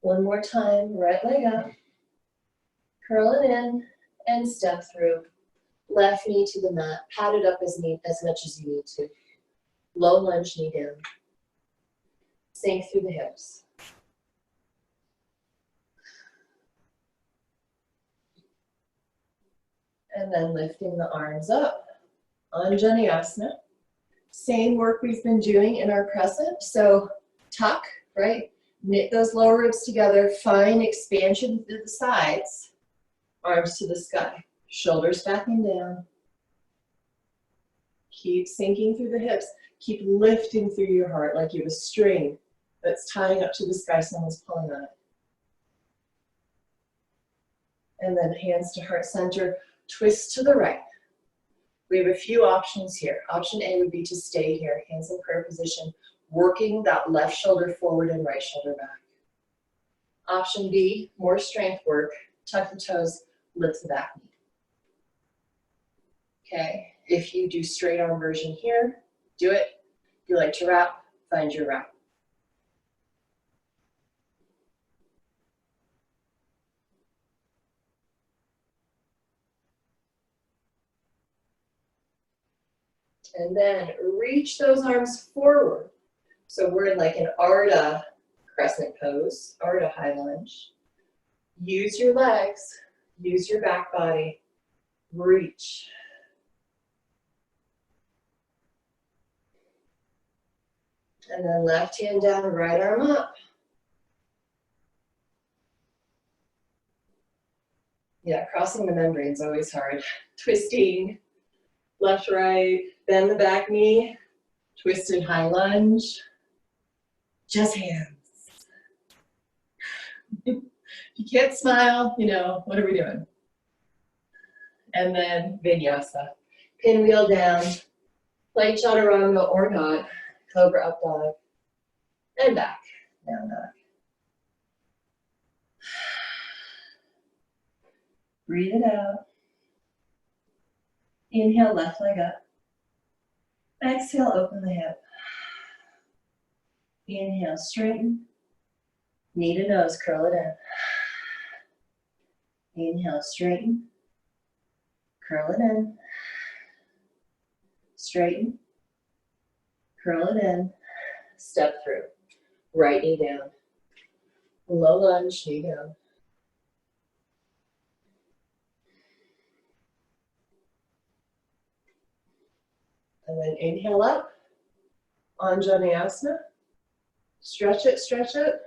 One more time, right leg up. Curl it in and step through. Left knee to the mat. Pat it up as much as you need to. Low lunge, knee down. Sink through the hips. And then lifting the arms up. Anjaneyasana. Same work we've been doing in our crescent. So tuck, right? Knit those lower ribs together. Find expansion through the sides. Arms to the sky. Shoulders back and down. Keep sinking through the hips. Keep lifting through your heart like you have a string that's tying up to the sky. Someone's pulling on it. And then hands to heart center. Twist to the right. We have a few options here. Option A would be to stay here, hands in prayer position, working that left shoulder forward and right shoulder back. Option B, more strength work. Tuck the toes, lift the back knee. Okay, if you do straight arm version here, do it. If you like to wrap, find your wrap. And then reach those arms forward. So we're in like an Ardha crescent pose, Ardha high lunge. Use your legs, use your back body, reach. And then left hand down, right arm up. Yeah, crossing the membrane is always hard. Twisting, left, right, bend the back knee, twisted high lunge, just hands. If you can't smile, you know, what are we doing? And then Vinyasa. Pinwheel down, plank chaturanga or not, cobra up dog, and back, down dog. Breathe it out. Inhale, left leg up. Exhale, open the hip. Inhale, straighten. Knee to nose, curl it in. Inhale, straighten. Curl it in. Straighten. Curl it in. Step through. Right knee down. Low lunge, knee down. And then inhale up. Anjaneyasana. Stretch it, stretch it.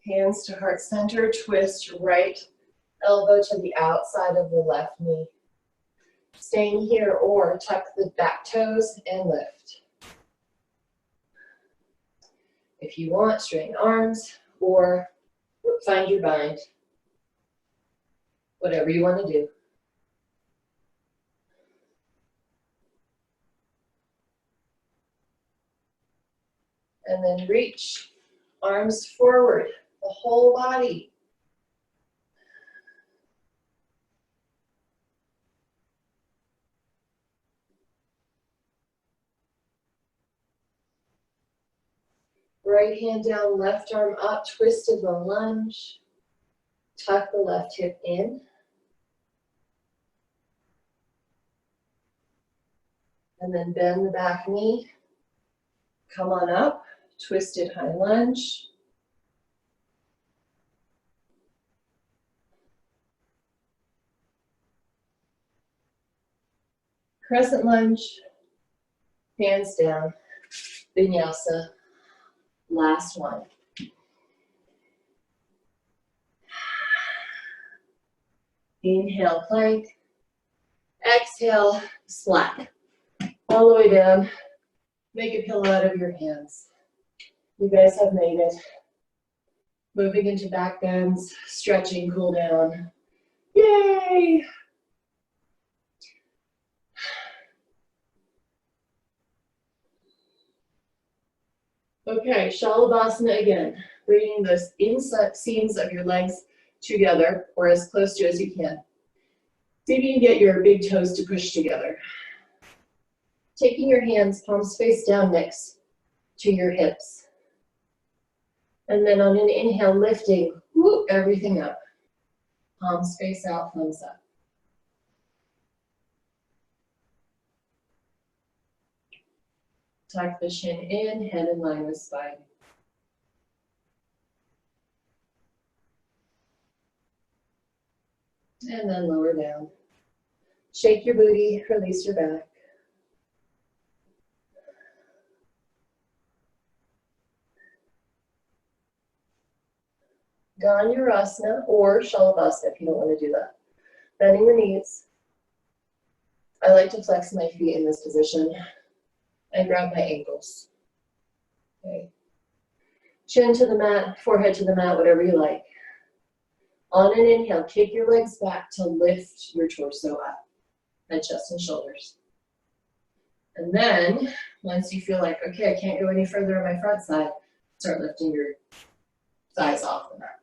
Hands to heart center, twist right elbow to the outside of the left knee. Staying here or tuck the back toes and lift. If you want, straighten arms or find your bind. Whatever you want to do. And then reach, arms forward, the whole body. Right hand down, left arm up, twisted the lunge. Tuck the left hip in. And then bend the back knee. Come on up, twisted high lunge. Crescent lunge, hands down, vinyasa, last one. Inhale, plank. Exhale, slack. All the way down. Make a pillow out of your hands. You guys have made it. Moving into back bends, stretching, cool down. Yay! Okay, Shalabhasana again. Bringing the inseams of your legs together, or as close to as you can. See if you can get your big toes to push together. Taking your hands, palms face down next to your hips. And then on an inhale, lifting everything up. Palms face out, thumbs up. Tuck the shin in, head in line with spine. And then lower down. Shake your booty, release your back. Dhanurasana or Shalabhasana if you don't want to do that. Bending the knees. I like to flex my feet in this position and grab my ankles. Okay. Chin to the mat, forehead to the mat, whatever you like. On an inhale, kick your legs back to lift your torso up, head, chest, and shoulders. And then, once you feel like, okay, I can't go any further on my front side, start lifting your thighs off the mat.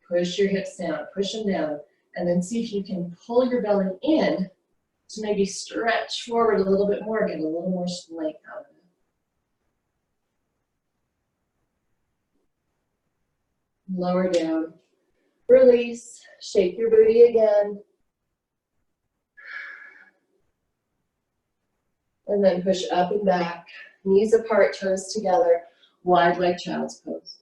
Push your hips down, push them down, and then see if you can pull your belly in to maybe stretch forward a little bit more, get a little more length out of it. Lower down, release, shake your booty again. And then push up and back, knees apart, toes together, wide leg child's pose.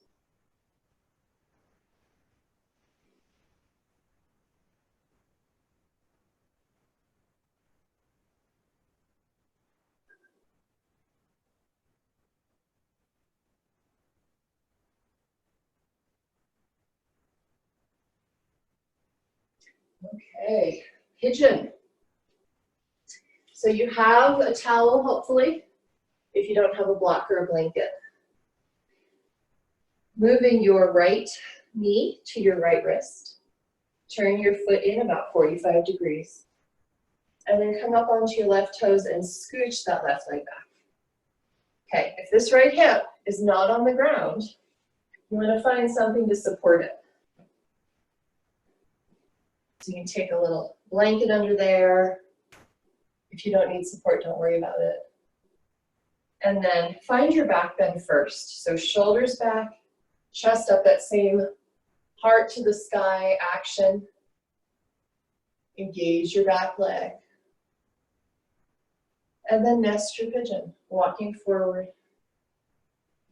Okay, pigeon. So you have a towel, hopefully, if you don't have a block or a blanket. Moving your right knee to your right wrist. Turn your foot in about 45 degrees. And then come up onto your left toes and scooch that left leg back. Okay, if this right hip is not on the ground, you want to find something to support it. So you can take a little blanket under there. If you don't need support, don't worry about it. And then find your back bend first. So shoulders back, chest up, that same heart to the sky action. Engage your back leg. And then nest your pigeon, walking forward.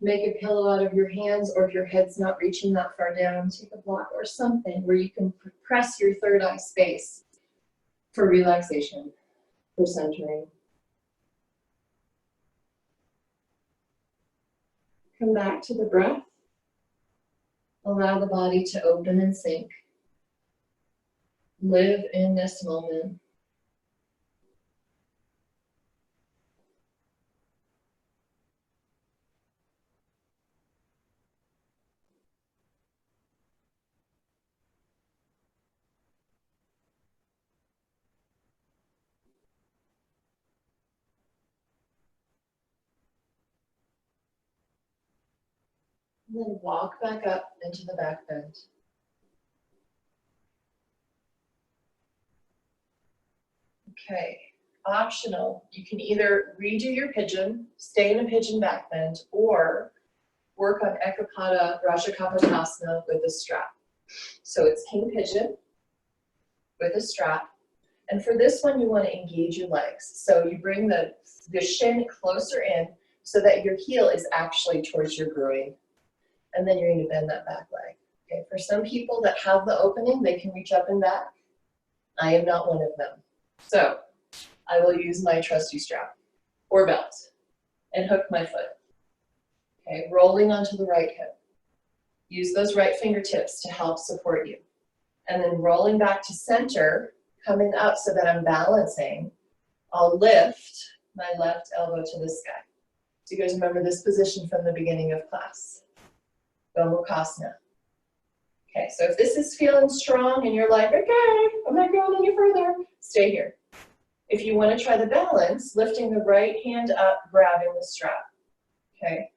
Make a pillow out of your hands, or if your head's not reaching that far down, take a block or something where you can press your third eye space for relaxation, for centering. Come back to the breath. Allow the body to open and sink. Live in this moment. And then walk back up into the back bend. Okay, optional. You can either redo your pigeon, stay in a pigeon back bend, or work on Eka Pada Rajakapotasana with a strap. So it's king pigeon with a strap. And for this one, you want to engage your legs. So you bring the shin closer in so that your heel is actually towards your groin. And then you're going to bend that back leg. Okay, for some people that have the opening, they can reach up and back. I am not one of them. So I will use my trusty strap or belt and hook my foot. Okay, rolling onto the right hip. Use those right fingertips to help support you. And then rolling back to center, coming up so that I'm balancing, I'll lift my left elbow to the sky. So you guys remember this position from the beginning of class. Gomukhasana. Okay, so if this is feeling strong and you're like, okay, I'm not going any further, stay here. If you want to try the balance, lifting the right hand up, grabbing the strap. Okay.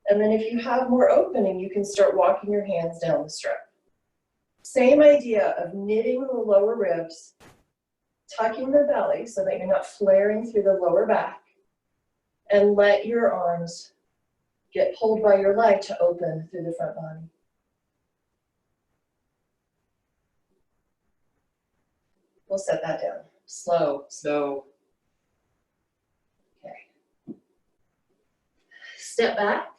And then if you have more opening, you can start walking your hands down the strap. Same idea of knitting the lower ribs, tucking the belly so that you're not flaring through the lower back, and let your arms get pulled by your leg to open through the front body. We'll set that down. Slow, slow. Okay. Step back.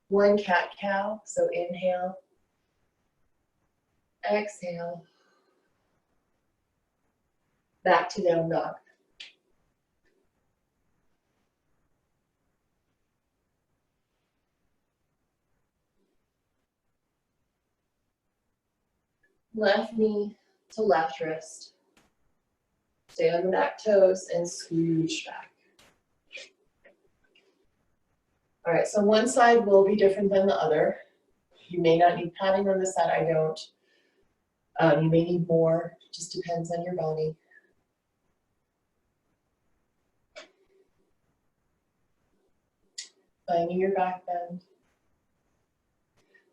One cat-cow, so inhale. Exhale. Back to down dog. Left knee to left wrist. Stay on the back toes and scooch back. All right, so one side will be different than the other. You may not need padding on this side, I don't. You may need more, just depends on your body. Finding your back bend.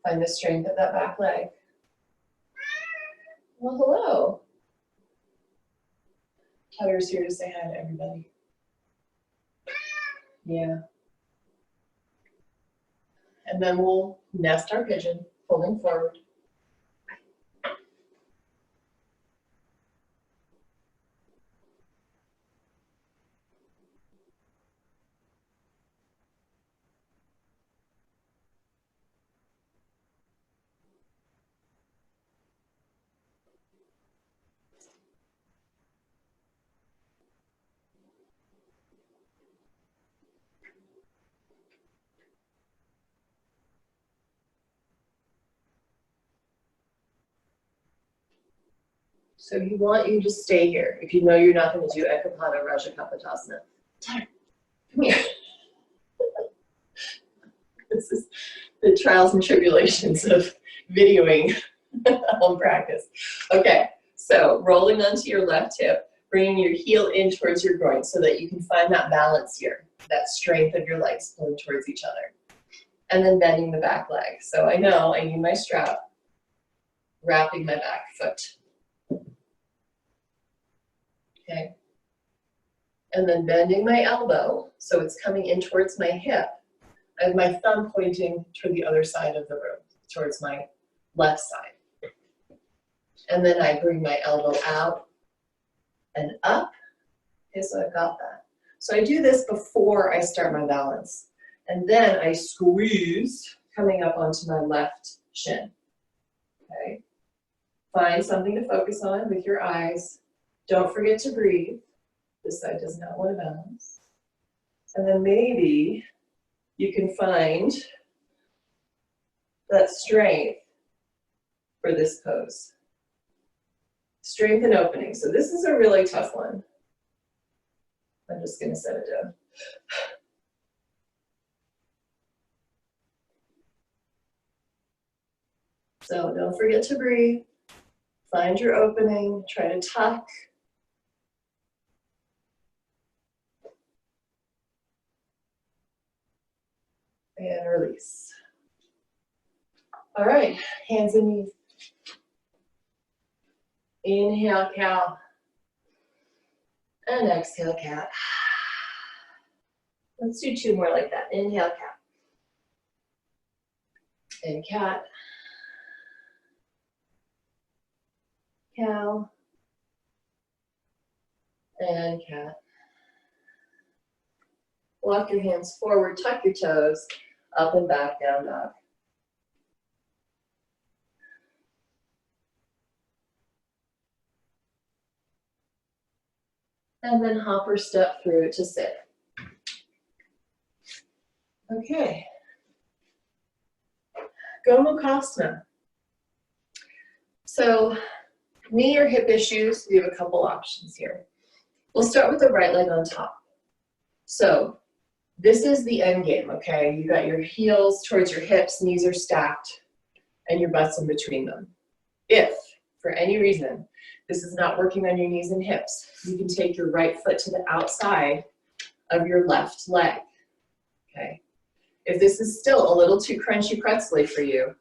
Find the strength of that back leg. Well, hello. Tyler's here to say hi to everybody. Yeah. And then we'll nest our pigeon, pulling forward. So you want you to stay here. If you know you're not going to do Eka Pada Rajakapotasana. Tyler, come here. This is the trials and tribulations of videoing home practice. Okay, so rolling onto your left hip, bringing your heel in towards your groin so that you can find that balance here, that strength of your legs pulling towards each other. And then bending the back leg. So I know I need my strap, wrapping my back foot. Okay. And then bending my elbow so it's coming in towards my hip. I have my thumb pointing toward the other side of the room, towards my left side. And then I bring my elbow out and up. Okay, so I've got that. So I do this before I start my balance. And then I squeeze coming up onto my left shin. Okay. Find something to focus on with your eyes. Don't forget to breathe. This side does not want to balance. And then maybe you can find that strength for this pose. Strength and opening. So this is a really tough one. I'm just going to set it down. So don't forget to breathe. Find your opening. Try to tuck. And release. All right, hands and knees. Inhale, cow. And exhale, cat. Let's do two more like that. Inhale, cat. And cat. Cow. And cat. Walk your hands forward, tuck your toes, up and back, down dog. And then hop or step through to sit. Okay. Gomukhasana. So, knee or hip issues, we have a couple options here. We'll start with the right leg on top. So, this is the end game, okay? You got your heels towards your hips, knees are stacked, and your butt's in between them. If, for any reason, this is not working on your knees and hips, you can take your right foot to the outside of your left leg, okay? If this is still a little too crunchy pretzely for you,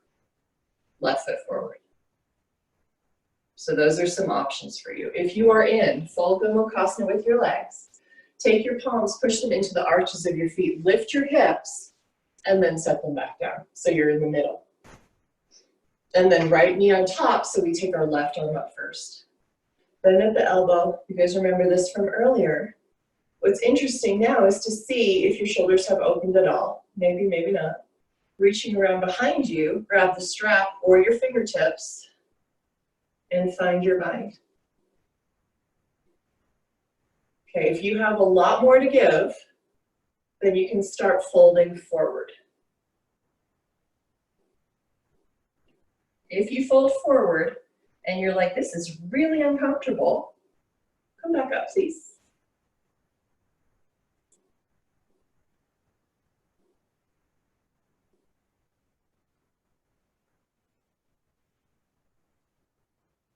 left foot forward. So those are some options for you. If you are in full Gomukhasana with your legs, take your palms, push them into the arches of your feet, lift your hips, and then set them back down. So you're in the middle. And then right knee on top, so we take our left arm up first. Then at the elbow, you guys remember this from earlier. What's interesting now is to see if your shoulders have opened at all. Maybe, maybe not. Reaching around behind you, grab the strap or your fingertips and find your bind. Okay, if you have a lot more to give, then you can start folding forward. If you fold forward and you're like, this is really uncomfortable, come back up, please.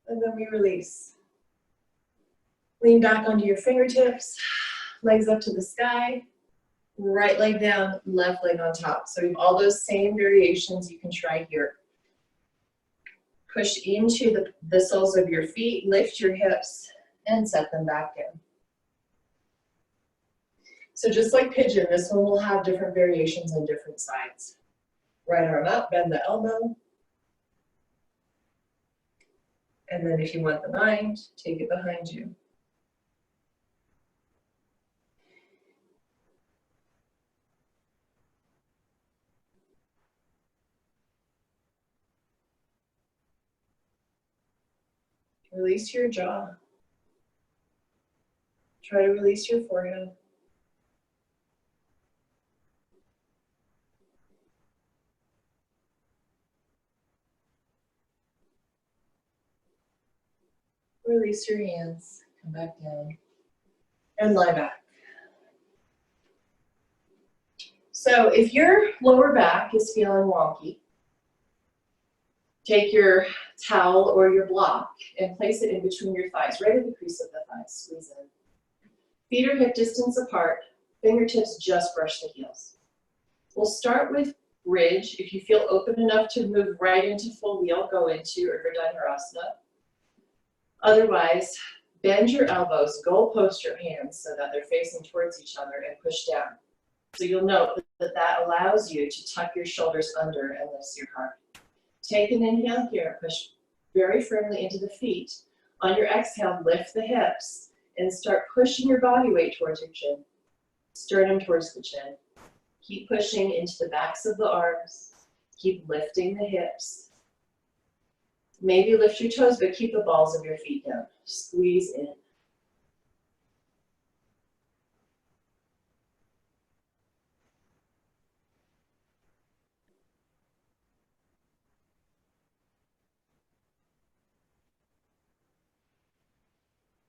And then we release. Lean back onto your fingertips, legs up to the sky, right leg down, left leg on top. So we have all those same variations you can try here. Push into the soles of your feet, lift your hips, and set them back down. So just like Pigeon, this one will have different variations on different sides. Right arm up, bend the elbow. And then if you want the bind, take it behind you. Release your jaw. Try to release your forehead. Release your hands, come back down, and lie back. So if your lower back is feeling wonky, take your towel or your block and place it in between your thighs, right at the crease of the thighs, squeeze in. Feet are hip distance apart, fingertips just brush the heels. We'll start with bridge. If you feel open enough to move right into full wheel, go into Eka Pada Rajakapotasana. Otherwise, bend your elbows, goal post your hands so that they're facing towards each other and push down. So you'll note that allows you to tuck your shoulders under and lifts your heart. Take an inhale here, push very firmly into the feet. On your exhale, lift the hips and start pushing your body weight towards your chin. Sternum towards the chin. Keep pushing into the backs of the arms. Keep lifting the hips. Maybe lift your toes, but keep the balls of your feet down. Squeeze in.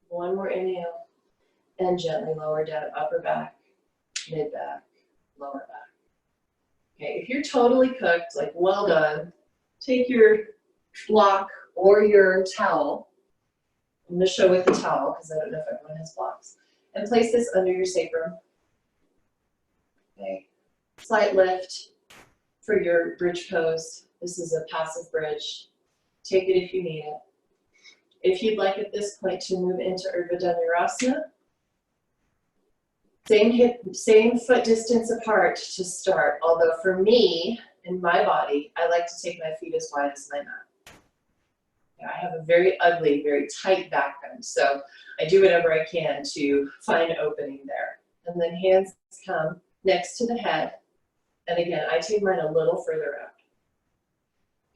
One more inhale, and gently lower down upper back, mid back, lower back. Okay, if you're totally cooked, like well done, take your block or your towel. I'm going to show with the towel because I don't know if everyone has blocks. And place this under your sacrum. Okay, slight lift for your bridge pose. This is a passive bridge. Take it if you need it. If you'd like at this point to move into Eka Pada Rajakapotasana, same foot distance apart to start. Although for me, in my body, I like to take my feet as wide as my mat. I have a very ugly, very tight back bend, so I do whatever I can to find an opening there. And then hands come next to the head. And again, I take mine a little further out.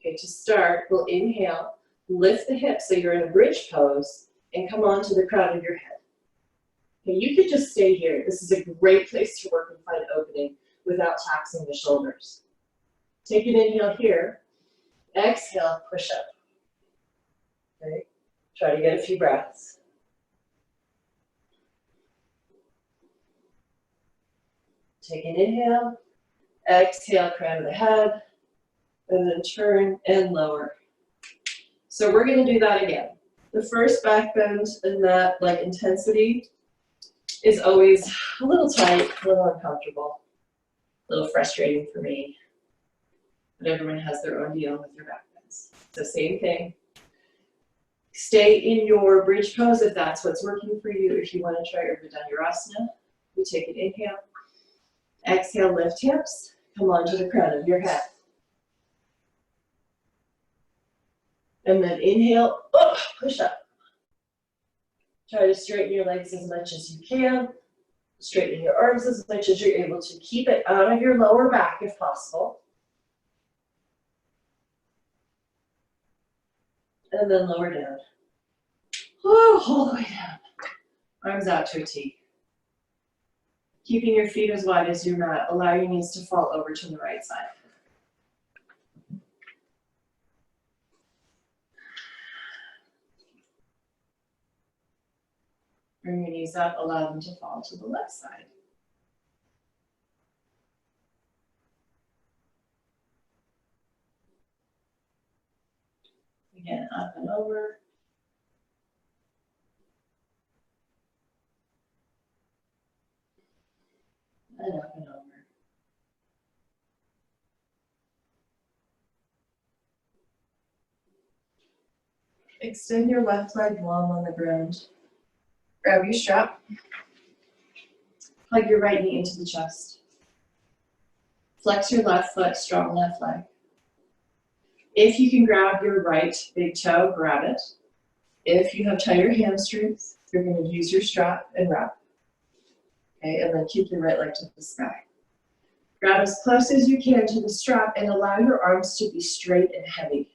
Okay, to start, we'll inhale, lift the hips so you're in a bridge pose, and come onto the crown of your head. Okay, you could just stay here. This is a great place to work and find opening without taxing the shoulders. Take an inhale here. Exhale, push up. Okay, try to get a few breaths. Take an inhale. Exhale, crown of the head. And then turn and lower. So we're going to do that again. The first back bend and that like intensity is always a little tight, a little uncomfortable, a little frustrating for me. But everyone has their own deal with their back bends. So same thing. Stay in your bridge pose if that's what's working for you. If you want to try Urdhva Dhanurasana, you take an inhale. Exhale, lift hips. Come onto the crown of your head. And then inhale, push up. Try to straighten your legs as much as you can. Straighten your arms as much as you're able to. Keep it out of your lower back if possible. And then lower down. All the way down. Arms out to a T. Keeping your feet as wide as your mat. Allow your knees to fall over to the right side. Bring your knees up, allow them to fall to the left side. Again, up and over. And up and over. Extend your left leg long on the ground. Grab your strap. Plug your right knee into the chest. Flex your left foot, strong left leg. If you can grab your right big toe, grab it. If you have tighter hamstrings, you're going to use your strap and wrap. Okay, and then keep your right leg to the sky. Grab as close as you can to the strap and allow your arms to be straight and heavy.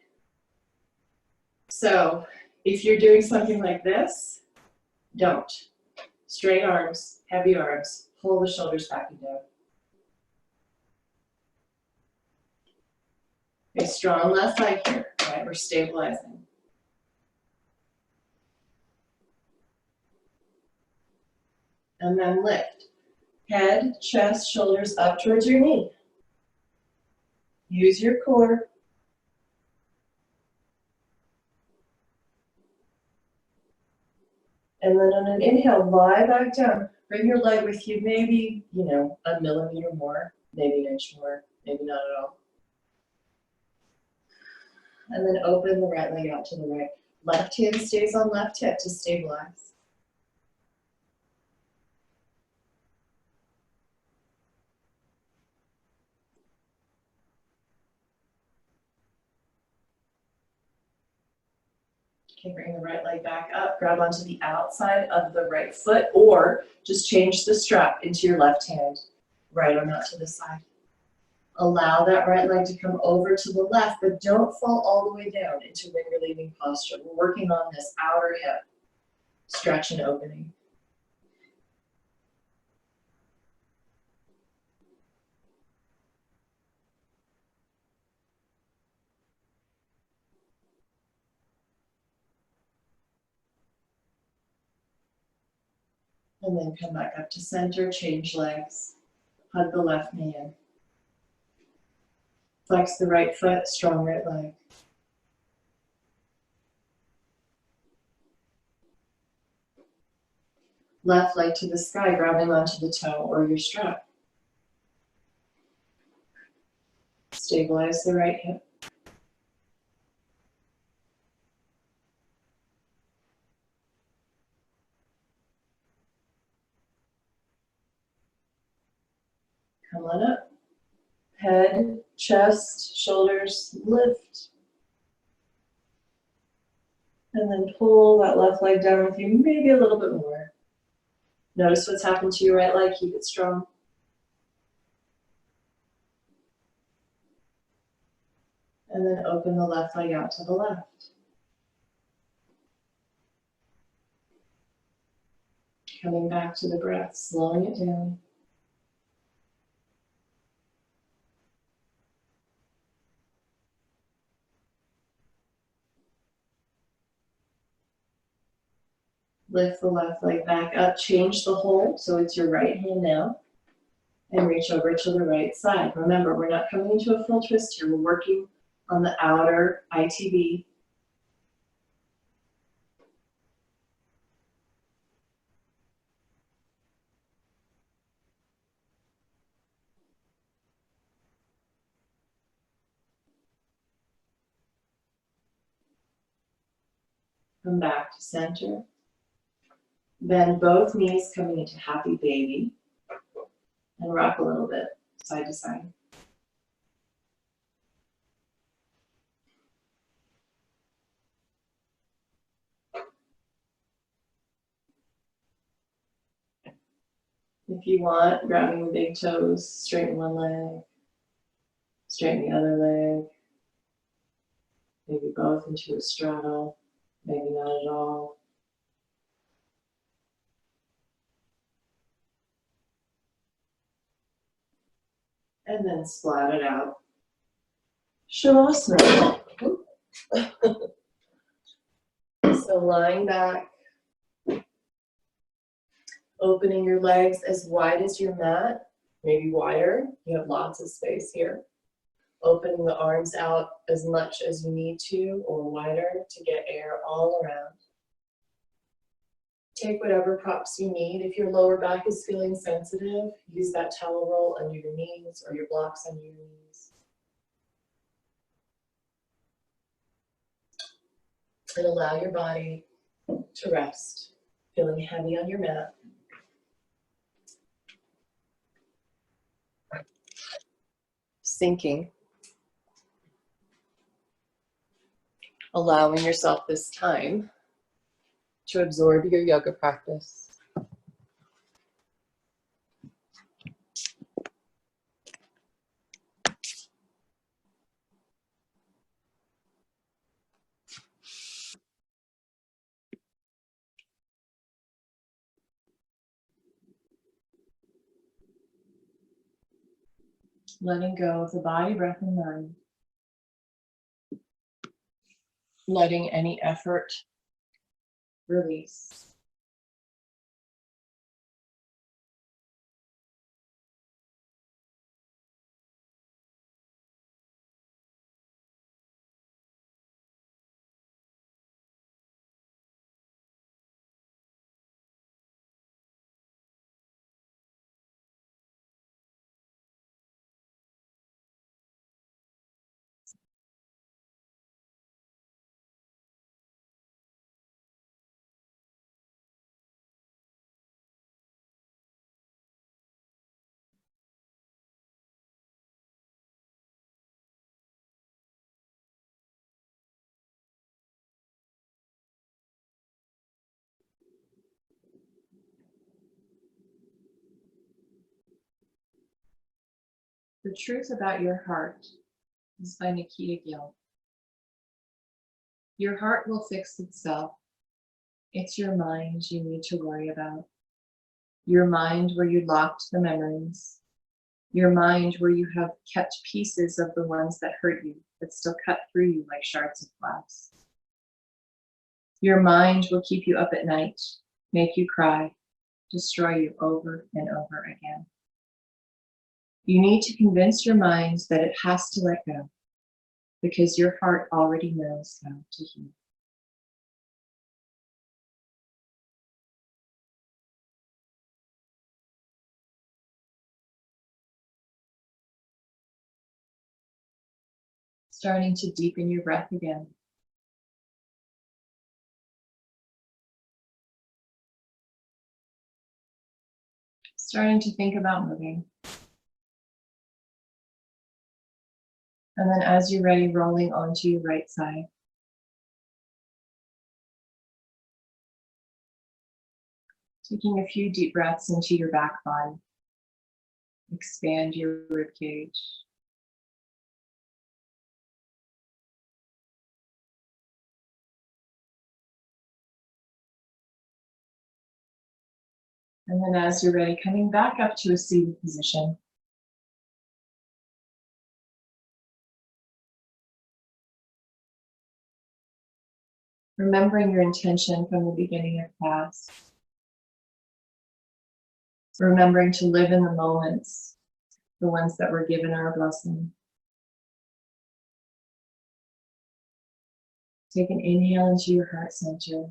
So if you're doing something like this, don't. Straight arms, heavy arms, pull the shoulders back and down. Okay, strong left leg here, right? We're stabilizing. And then lift. Head, chest, shoulders up towards your knee. Use your core. And then on an inhale, lie back down. Bring your leg with you, maybe, a millimeter more, maybe an inch more, maybe not at all. And then open the right leg out to the right. Left hand stays on left hip to stabilize. Okay, bring the right leg back up, grab onto the outside of the right foot, or just change the strap into your left hand, right arm out to the side. Allow that right leg to come over to the left, but don't fall all the way down into ring relieving posture. We're working on this outer hip stretch and opening. And then come back up to center, change legs, hug the left knee in. Flex the right foot, strong right leg. Left leg to the sky, grabbing onto the toe or your strap. Stabilize the right hip. Come on up. Head, chest, shoulders, lift. And then pull that left leg down with you, maybe a little bit more. Notice what's happened to your right leg, keep it strong. And then open the left leg out to the left. Coming back to the breath, slowing it down. Lift the left leg back up, change the hold, so it's your right hand now, and reach over to the right side. Remember, we're not coming into a full twist here, we're working on the outer ITB. Come back to center. Bend both knees, coming into happy baby, and rock a little bit, side to side. If you want, grabbing the big toes, straighten one leg, straighten the other leg, maybe both into a straddle, maybe not at all. And then splat it out. Shavasana. So lying back, opening your legs as wide as your mat, maybe wider. You have lots of space here. Opening the arms out as much as you need to or wider to get air all around. Take whatever props you need. If your lower back is feeling sensitive, use that towel roll under your knees or your blocks under your knees. And allow your body to rest, feeling heavy on your mat. Sinking. Allowing yourself this time to absorb your yoga practice. Letting go of the body, breath, and mind. Letting any effort release. The Truth About Your Heart is by Nikita Gill. Your heart will fix itself. It's your mind you need to worry about. Your mind where you locked the memories. Your mind where you have kept pieces of the ones that hurt you, that still cut through you like shards of glass. Your mind will keep you up at night, make you cry, destroy you over and over again. You need to convince your mind that it has to let go, because your heart already knows how to heal. Starting to deepen your breath again. Starting to think about moving. And then as you're ready, rolling onto your right side. Taking a few deep breaths into your back body. Expand your rib cage. And then as you're ready, coming back up to a seated position. Remembering your intention from the beginning of class. Remembering to live in the moments, the ones that were given our blessing. Take an inhale into your heart center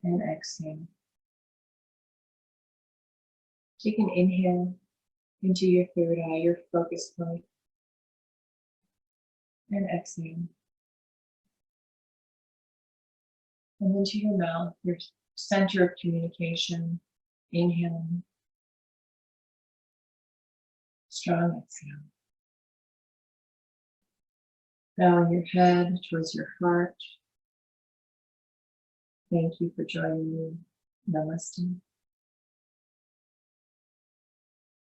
and exhale. Take an inhale into your third eye, your focus point, and exhale. And into your mouth, your center of communication, inhaling. Strong exhale. Bowing your head towards your heart. Thank you for joining me. Namaste.